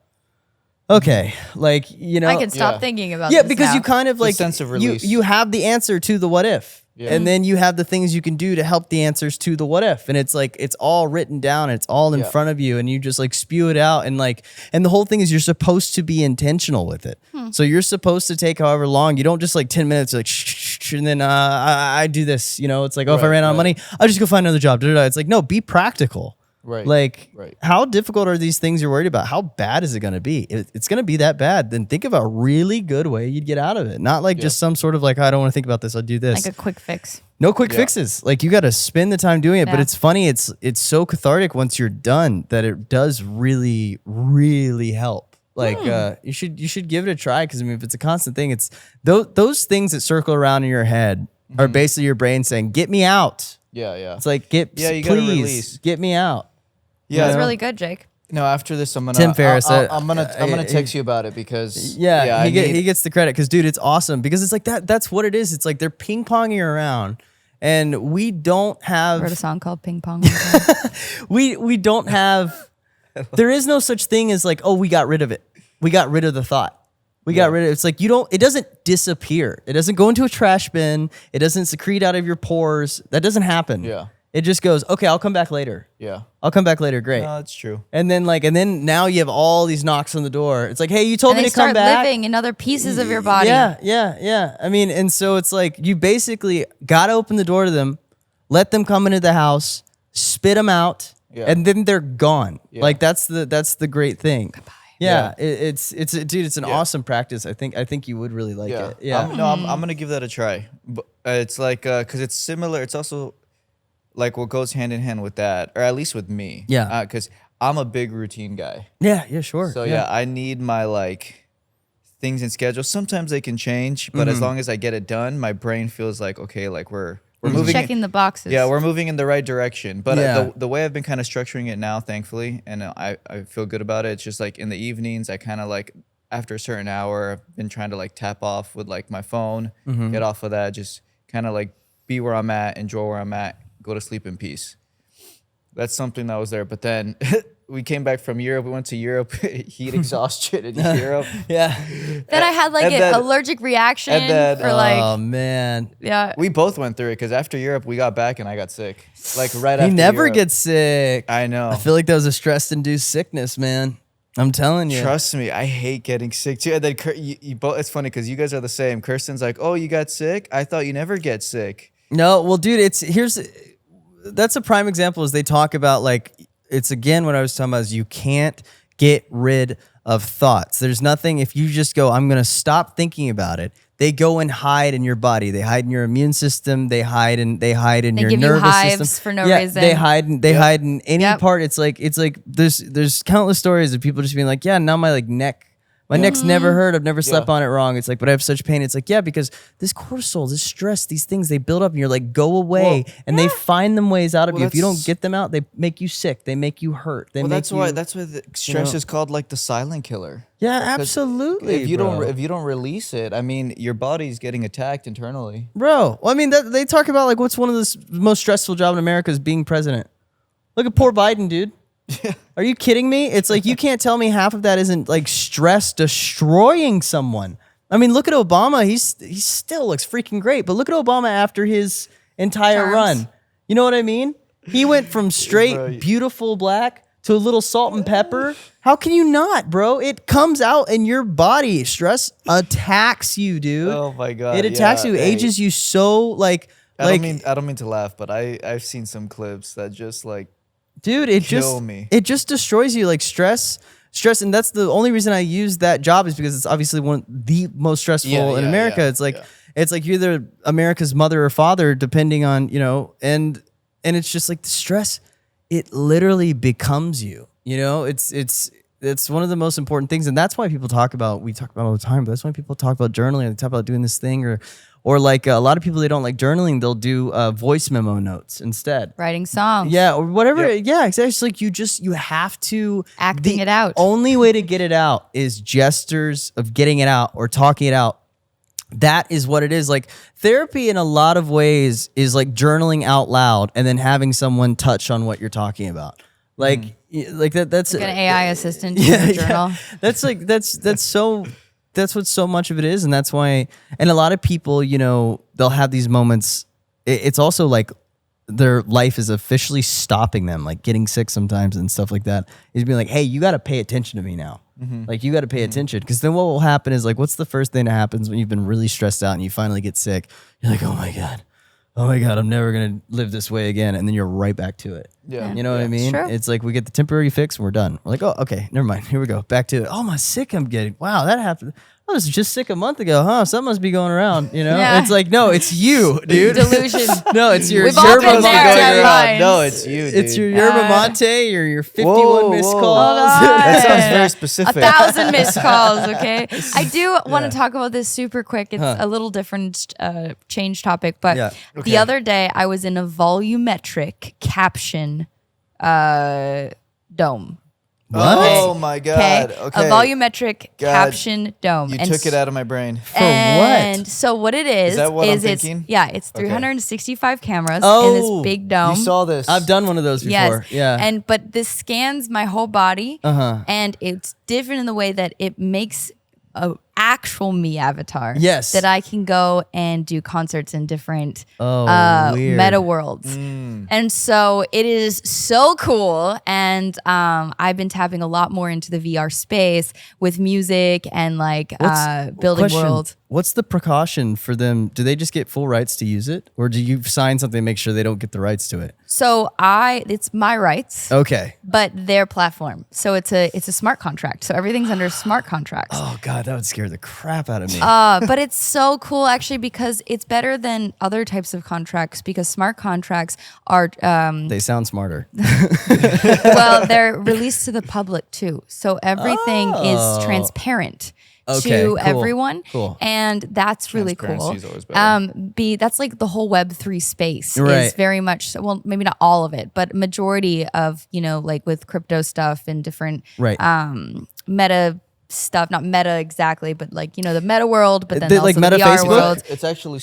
okay. Like, you know. I can stop Yeah. thinking about Yeah, this because now. you kind of like sense of you release. you have the answer to the what if. Yeah. And then you have the things you can do to help the answers to the what if. And it's like it's all written down, it's all in front of you, and you just like spew it out. And like, and the whole thing is you're supposed to be intentional with it. So you're supposed to take however long. You don't just like 10 minutes like shh, and then I do this. You know, it's like, oh, if I ran out of money, I'll just go find another job. It's like, no, be practical. Right. Like, Right. how difficult are these things you're worried about? How bad is it going to be? If it's going to be that bad, then think of a really good way you'd get out of it. Not like just some sort of like, I don't want to think about this. I'll do this. like a quick fix. No quick fixes. Like you got to spend the time doing it. But Yeah. it's funny. It's so cathartic once you're done that it does really, really help. Like you should give it a try because I mean, if it's a constant thing, it's those things that circle around in your head are basically your brain saying, "Get me out." Yeah. It's like you gotta please release. get me out. Yeah. It's really good, Jake. No, after this, I'm gonna Tim Ferriss, I'm gonna text you about it because Yeah, I he gets the credit because, dude, it's awesome because it's like that's what it is. It's like they're ping ponging around, and we don't I wrote a have song called Ping Pong. we don't have. There is no such thing as like, oh, we got rid of it. We got rid of the thought. We got rid of it. It's like you don't. It doesn't disappear. It doesn't go into a trash bin. It doesn't secrete out of your pores. That doesn't happen. Yeah. It just goes. Okay, I'll come back later. Yeah. I'll come back later. Great. No, that's true. And then now you have all these knocks on the door. It's like, hey, you told and me they to come start back. living in other pieces of your body. Yeah. I mean, and so it's like you basically got to open the door to them, let them come into the house, spit them out, and then they're gone. Like that's the great thing. Yeah, it's an awesome practice. I think you would really like it. Yeah. I'm gonna give that a try. But it's like because it's similar. It's also like what goes hand in hand with that, or at least with me. Yeah. Because I'm a big routine guy. Yeah, sure. So yeah, I need my like things in schedule. Sometimes they can change, but as long as I get it done, my brain feels like okay, like we're moving. Checking the boxes. Yeah, we're moving in the right direction. But Yeah. the way I've been kind of structuring it now, thankfully, and I feel good about it. It's just like in the evenings, I kind of like after a certain hour, I've been trying to like tap off with like my phone, get off of that, just kind of like be where I'm at, enjoy where I'm at, go to sleep in peace. That's something that was there. But then we came back from Europe. We went to Europe, heat exhaustion in Europe. Yeah. Then I had like And an then- allergic reaction and then- for like, Oh man. yeah. We both went through it because after Europe, we got back and I got sick. Like right after He never Europe. gets sick. I know. I feel like that was a stress-induced sickness, man. I'm telling you. Trust me, I hate getting sick too. And then you both, it's funny because you guys are the same. Kirsten's like, "Oh, you got sick? I thought you never get sick." No, well, dude, that's a prime example. Is they talk about like it's again what I was talking about is you can't get rid of thoughts. There's nothing if you just go, I'm gonna stop thinking about it. They go and hide in your body. They hide in your immune system. They hide in your give you nervous hives system for no yeah, reason. They hide in any Yep. part. It's like there's countless stories of people just being like, yeah, now my like neck. My neck's never hurt. I've never slept on it wrong. It's like, but I have such pain. It's like, yeah, because this cortisol, this stress, these things, they build up and you're like, go away. And they find them ways out of Well, you. If you don't that's- get them out, they make you sick. They make you hurt. They Well, make that's you, why the stress know. is called like the silent killer. Yeah, 'Cause absolutely. If you bro. don't release it, I mean, your body's getting attacked internally. Bro, well, I mean, they talk about like what's one of the most stressful job in America is being president. Look at poor Biden, dude. Are you kidding me? It's like, you can't tell me half of that isn't like stress destroying someone. I mean, look at Obama. He still looks freaking great, but look at Obama after his entire run. You know what I mean? He went from straight beautiful black to a little salt and pepper. How can you not, bro? It comes out in your body. Stress attacks you, dude. Oh my God. It attacks you, ages you so like. I don't mean to laugh, but I've seen some clips that just like, dude, it just destroys you. Like stress, and that's the only reason I use that job, is because it's obviously one of the most stressful in America. It's like you're either America's mother or father, depending on, you know, and it's just like the stress, it literally becomes you. You know, it's one of the most important things, and that's why we talk about it all the time. But that's why people talk about journaling. They talk about doing this thing, or like a lot of people, they don't like journaling. They'll do voice memo notes instead. Writing songs. Yeah, or whatever. Yep. Yeah, exactly. It's like you have to acting it out. Only way to get it out is gestures of getting it out or talking it out. That is what it is. Like therapy in a lot of ways is like journaling out loud and then having someone touch on what you're talking about. Like that's like an AI assistant in your journal. That's what so much of it is, and that's why. And a lot of people, you know, they'll have these moments. It's also like their life is officially stopping them, like getting sick sometimes and stuff like that. Is being like, hey, you got to pay attention to me now. Like you got to pay attention, because then what will happen is like, what's the first thing that happens when you've been really stressed out and you finally get sick? You're like, oh my god, I'm never gonna live this way again, and then you're right back to it. Yeah, you know what I mean? It's like we get the temporary fix and we're done. We're like, oh, okay, never mind. Here we go, back to it. Oh, my sick I'm getting. Wow, that happened. I was just sick a month ago, huh? Something must be going around, you know? Yeah. It's like, no, it's you, dude. Delusion. No, it's your We've all been there. No, it's you, dude. It's your yerba mate or your 51 missed calls. That sounds very specific. 1,000 missed calls, okay? I do want to talk about this super quick. It's a little different change topic, but the other day I was in a volumetric caption dome. What? Oh my god! Okay, a volumetric caption dome. You took it out of my brain. For what? And so what it is that what I'm it's thinking? it's 365 cameras in this big dome. You saw this? I've done one of those before. Yes. Yeah. But this scans my whole body, and it's different in the way that it makes a actual me avatar. Yes. That I can go and do concerts in different weird. meta worlds. And so it is so cool. And I've been tapping a lot more into the VR space with music and like building world. What's the precaution for them? Do they just get full rights to use it? Or do you sign something to make sure they don't get the rights to it? So it's my rights. Okay. But their platform. So it's a smart contract. So everything's under smart contracts. Oh God, that would scare the crap out of me. But it's so cool actually, because it's better than other types of contracts, because smart contracts are they sound smarter. well, they're released to the public too. So everything is transparent. To everyone, and that's really cool. Always better. That's like the whole Web3 space Right. is very much so, well, maybe not all of it, but majority of, you know, like with crypto stuff and different meta stuff, not meta exactly, but like, you know, the meta world, but then also like the meta VR Facebook? world. It's actually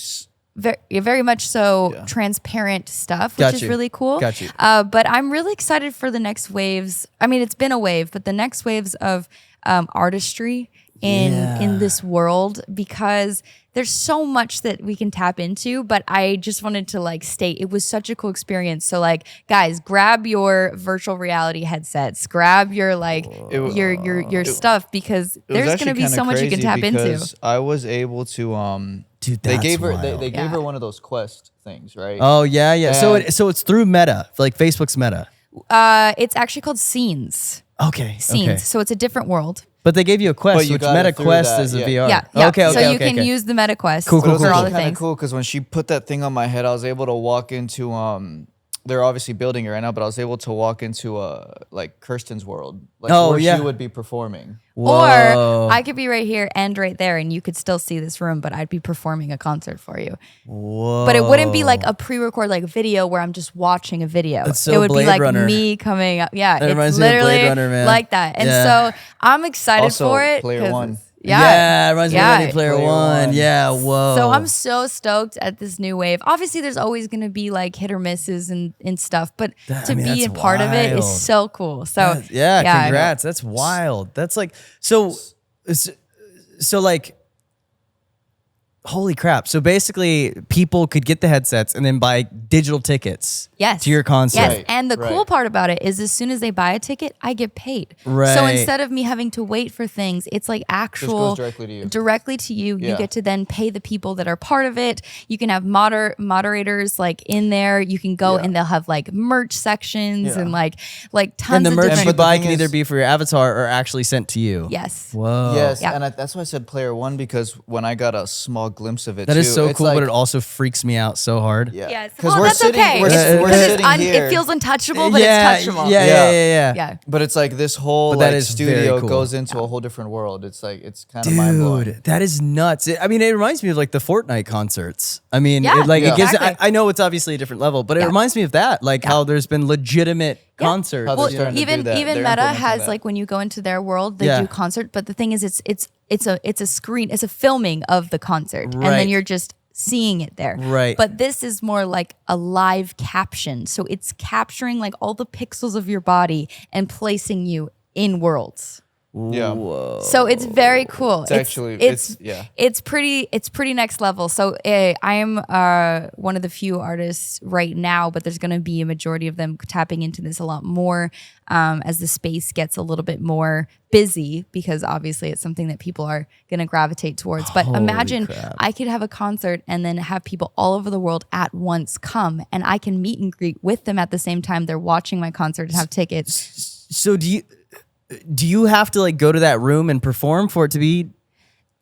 Very much so transparent stuff, which is really cool. Got you. But I'm really excited for the next waves. I mean, it's been a wave, but the next waves of artistry in this world, because there's so much that we can tap into. But I just wanted to like state it was such a cool experience. So like, guys, grab your virtual reality headsets, grab your like your stuff, because there's gonna be so much you can tap into. I was able to Dude, they that's gave her wild. they gave her one of those Quest things, right? Oh yeah. And So it's through Meta, like Facebook's Meta. It's actually called Scenes. Okay. Scenes. So it's a different world. But they gave you a Quest, But you which got Meta it through Quest that, is a yeah. VR. Yeah. Okay. So you can use the Meta Quest Cool, for cool, cool. all the kind of things. cool because when she put that thing on my head, I was able to walk into they're obviously building it right now, but I was able to walk into like Kirsten's world, like where she would be performing. Or I could be right here and right there, and you could still see this room, but I'd be performing a concert for you. Whoa. But it wouldn't be like a pre-record like video where I'm just watching a video. That's so it would Blade be like Runner. me coming up. Yeah, That it's reminds me of literally Blade Runner, man. like that. And Yeah. so I'm excited Also, for it. Player 'cause One. Yeah, it reminds me of Ready Player Player One. One. Yeah, whoa. So I'm so stoked at this new wave. Obviously, there's always going to be like hit or misses and stuff, but to be a that's part of it is wild. so cool. So yeah, congrats. That's wild. That's like so like holy crap. So basically people could get the headsets and then buy digital tickets Yes. to your concert. Yes, Right, and the right. cool part about it is as soon as they buy a ticket, I get paid. Right. So instead of me having to wait for things, it's like actual directly to you. Directly to you. You Yeah. get to then pay the people that are part of it. You can have moderators like in there. You can go and they'll have like merch sections Yeah. and like tons And the of merch different you but the buy thing can either is- be for your avatar or actually sent to you. Yes. Whoa. Yes, Yeah. and that's why I said Player One, because when I got a small glimpse of it, That is too, so it's cool, like, but it also freaks me out so hard. yeah, Yes. because Well, we're that's sitting, okay. we're, It's- we're because sitting here. it feels untouchable, but yeah, it's touchable. Yeah. Yeah. But it's like this whole But that like is very studio cool. goes into a whole different world. It's like it's kind of mind blowing. Dude, that is nuts. I mean, it reminds me of like the Fortnite concerts. I mean, Yeah, it gives. exactly. I know it's obviously a different level, but it Yeah. reminds me of that. Like how there's been legitimate concerts. How they're Well, starting to even do that. even They're Meta implementing has that. like when you go into their world, they Yeah. do concert. But the thing is, it's a screen, it's a filming of the concert, and Right. then you're just seeing it there. Right. But this is more like a live caption, so it's capturing like all the pixels of your body and placing you in worlds. Yeah. So it's very cool. It's actually- it's- yeah. It's pretty next level. So I am one of the few artists right now, but there's going to be a majority of them tapping into this a lot more as the space gets a little bit more busy, because obviously it's something that people are going to gravitate towards. But imagine I could have a concert and then have people all over the world at once come, and I can meet and greet with them at the same time they're watching my concert and have tickets. So do you have to like go to that room and perform for it to be?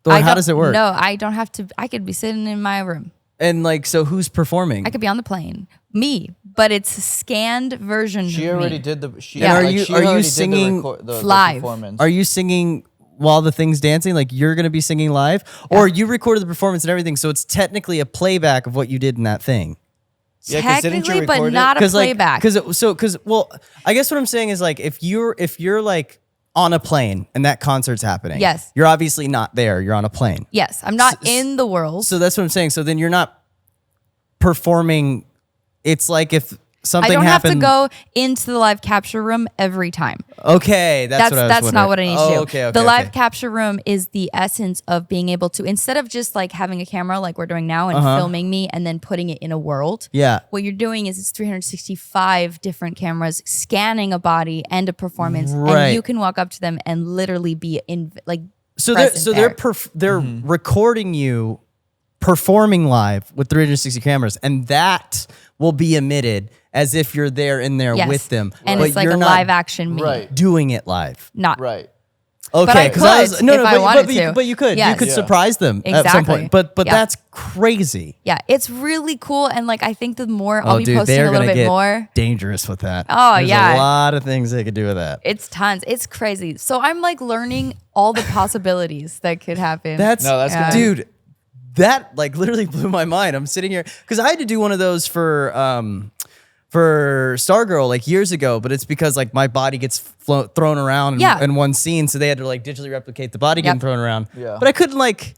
Or how does it work? No, I don't have to. I could be sitting in my room. And like, so who's performing? I could be on the plane. Me, but it's a scanned version She of already me. did the. She, Yeah. And like, are she you already did singing the live? performance. Are you singing while the thing's dancing? Like you're going to be singing live, or you recorded the performance and everything, so it's technically a playback of what you did in that thing. Yeah, 'cause didn't you Technically, but record it? not a Because like, playback. well, I guess what I'm saying is like if you're like on a plane and that concert's happening, Yes. you're obviously not there. You're on a plane. Yes, I'm not in the world. So that's what I'm saying. So then you're not performing. It's like if I something don't happened. have to go into the live capture room every time. Okay, that's what I was That's wondering. not what I need to do. Okay, the live okay. capture room is the essence of being able to, instead of just like having a camera like we're doing now and filming me and then putting it in a world. Yeah. What you're doing is it's 365 different cameras scanning a body and a performance, Right. and you can walk up to them and literally be in like. So present they're Mm-hmm. recording you performing live with 360 cameras, and that will be emitted as if you're there in there Yes. with them. and but it's like you're a not live action me. Right. doing it live. Not Right. Okay, I 'cause I was could if I wanted to. but you could Yes. you could Yeah. surprise them at some Exactly. point. But Yeah. that's crazy. Yeah, it's really cool, and like I think the more I'll be dude, posting they're a little gonna bit get more. dangerous with that. Oh, There's yeah. a lot of things they could do with that. It's tons. It's crazy. So I'm like learning all the possibilities that could happen. That's gonna- dude. That like literally blew my mind. I'm sitting here because I had to do one of those for Stargirl like years ago, but it's because like my body gets thrown around Yeah. in one scene, so they had to like digitally replicate the body getting Yep. thrown around. Yeah. But I couldn't like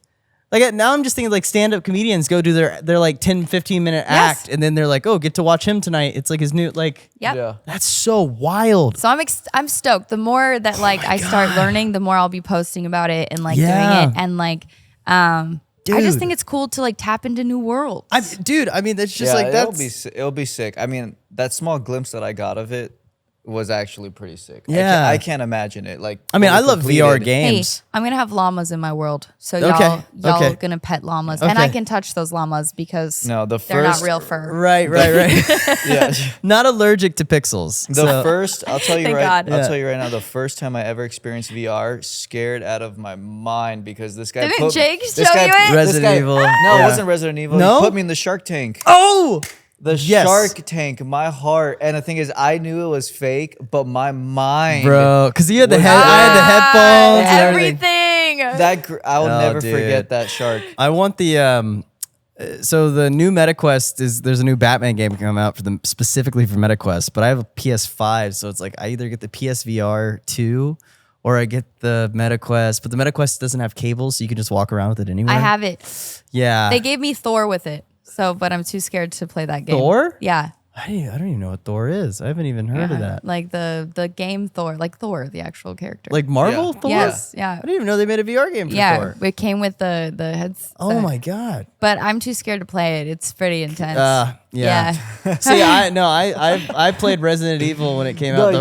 now I'm just thinking like stand-up comedians go do their like 10-15 minute Yes. act, and then they're like, oh, get to watch him tonight. It's like his new like Yep. Yeah. that's so wild. So I'm stoked. The more that like I start learning, the more I'll be posting about it and like Yeah. doing it, and like I just Dude. think it's cool to like tap into new worlds. Dude, I mean that's just yeah, like it'll that's be it'll be sick. I mean, that small glimpse that I got of it was actually pretty sick. Yeah. I can't imagine it. Like, I mean, I fully love VR completed. Hey, games. I'm gonna have llamas in my world, so Okay, y'all okay. gonna pet llamas, and I Okay. can touch those llamas because No, the they're not first- real fur. Right. Yeah. Not allergic to pixels. The so- first, I'll tell you Thank right. God. I'll Yeah. tell you right now. The first time I ever experienced VR, scared out of my mind because this guy. Didn't put, Jake this show guy- you it? this Resident guy- Evil. No, Yeah. it wasn't Resident Evil. No? He put me in the Shark Tank. Oh, The Yes. Shark Tank. My heart, and the thing is, I knew it was fake, but my mind, bro, because you had the Was- head. I had the headphones and everything. Everything. I will Oh, never dude. forget that shark. I want the so the new MetaQuest is there's a new Batman game coming out for them specifically for MetaQuest, but I have a PS5, so it's like I either get the PSVR 2 or I get the MetaQuest, but the MetaQuest doesn't have cables, so you can just walk around with it anywhere. I have it. Yeah. They gave me Thor with it. So, but I'm too scared to play that game. Thor? Yeah. I don't even know what Thor is. I haven't even heard of that. Like the game Thor, like Thor, the actual character. Like Marvel Yeah. Thor? yes, yeah. I didn't even know they made a VR game for Yeah, Thor. it came with the heads. Oh my god. But I'm too scared to play it. It's pretty intense. Yeah. See, I played Resident Evil when it came out.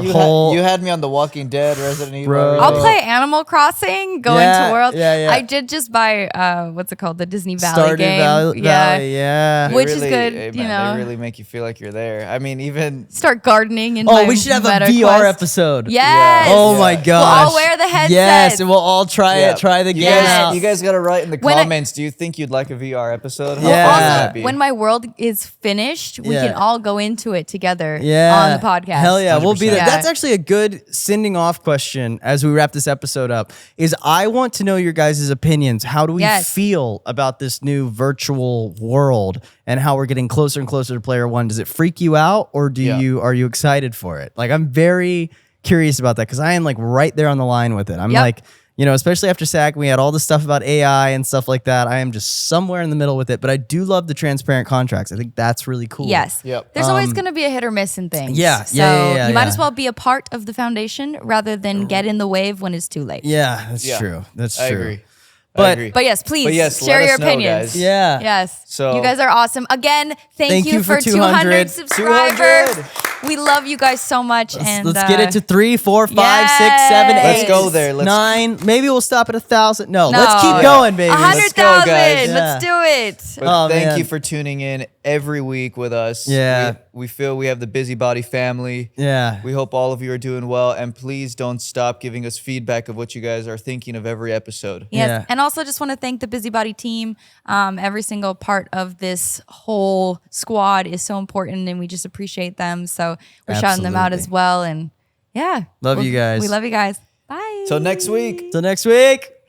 You had me on The Walking Dead, Resident Evil. Bro. I'll play Animal Crossing, go Yeah, into World. yeah. I did just buy what's it called? The Disney Valley Stardew game. Valley, yeah. They Which is really- good, hey, you man, know. They really make you feel like you're there. I mean, even Start gardening in Oh, my we should have a Meta VR Quest. episode. Yes. Oh my Yeah. gosh. We'll all wear the headsets. Yes, and we'll all try Yeah. it. Try the you game guys, out. you guys got to write in the When I- comments. Do you think you'd like a VR episode? How Yeah. fun would that Also, be? when my world is finished, we Yeah. can all go into it together Yeah. on the podcast. Hell yeah, we'll be there. 100%. That's actually a good sending off question as we wrap this episode up. Is I want to know your guys' opinions. How do we Yes. feel about this new virtual world and how we're getting closer and closer to player one? Does it freak you out, or are you excited for it? Like, I'm very curious about that because I am like right there on the line with it. I'm Yep. like, you know, especially after SAC, we had all the stuff about AI and stuff like that. I am just somewhere in the middle with it, but I do love the transparent contracts. I think that's really cool. Yes. Yep. There's always going to be a hit or miss in things. Yeah, So yeah, you might yeah. as well be a part of the foundation rather than get in the wave when it's too late. Yeah, that's Yeah. true. That's I true. agree. But- I agree. But yes, please But yes, share let us your know, opinions. guys. Yeah. Yes. So- you guys are awesome. Again, thank you for 200 subscribers. 200. We love you guys so much. And Let's get it to 3, 4, 5, 6, 7, 8. Yes. Let's go there. Let's 9. Maybe we'll stop at 1,000. No, No. let's keep Yeah. going, baby. 100,000. guys. Let's do it. But Oh, thank man. you for tuning in every week with us. Yeah. We feel we have the Busybody family. Yeah. We hope all of you are doing well. And please don't stop giving us feedback of what you guys are thinking of every episode. Yes. Yeah. And also just want to thank the Busybody team. Every single part of this whole squad is so important and we just appreciate them. So we're shouting them out as Absolutely. well. And yeah. Love you guys. We love you guys. Bye. Till next week. Till next week.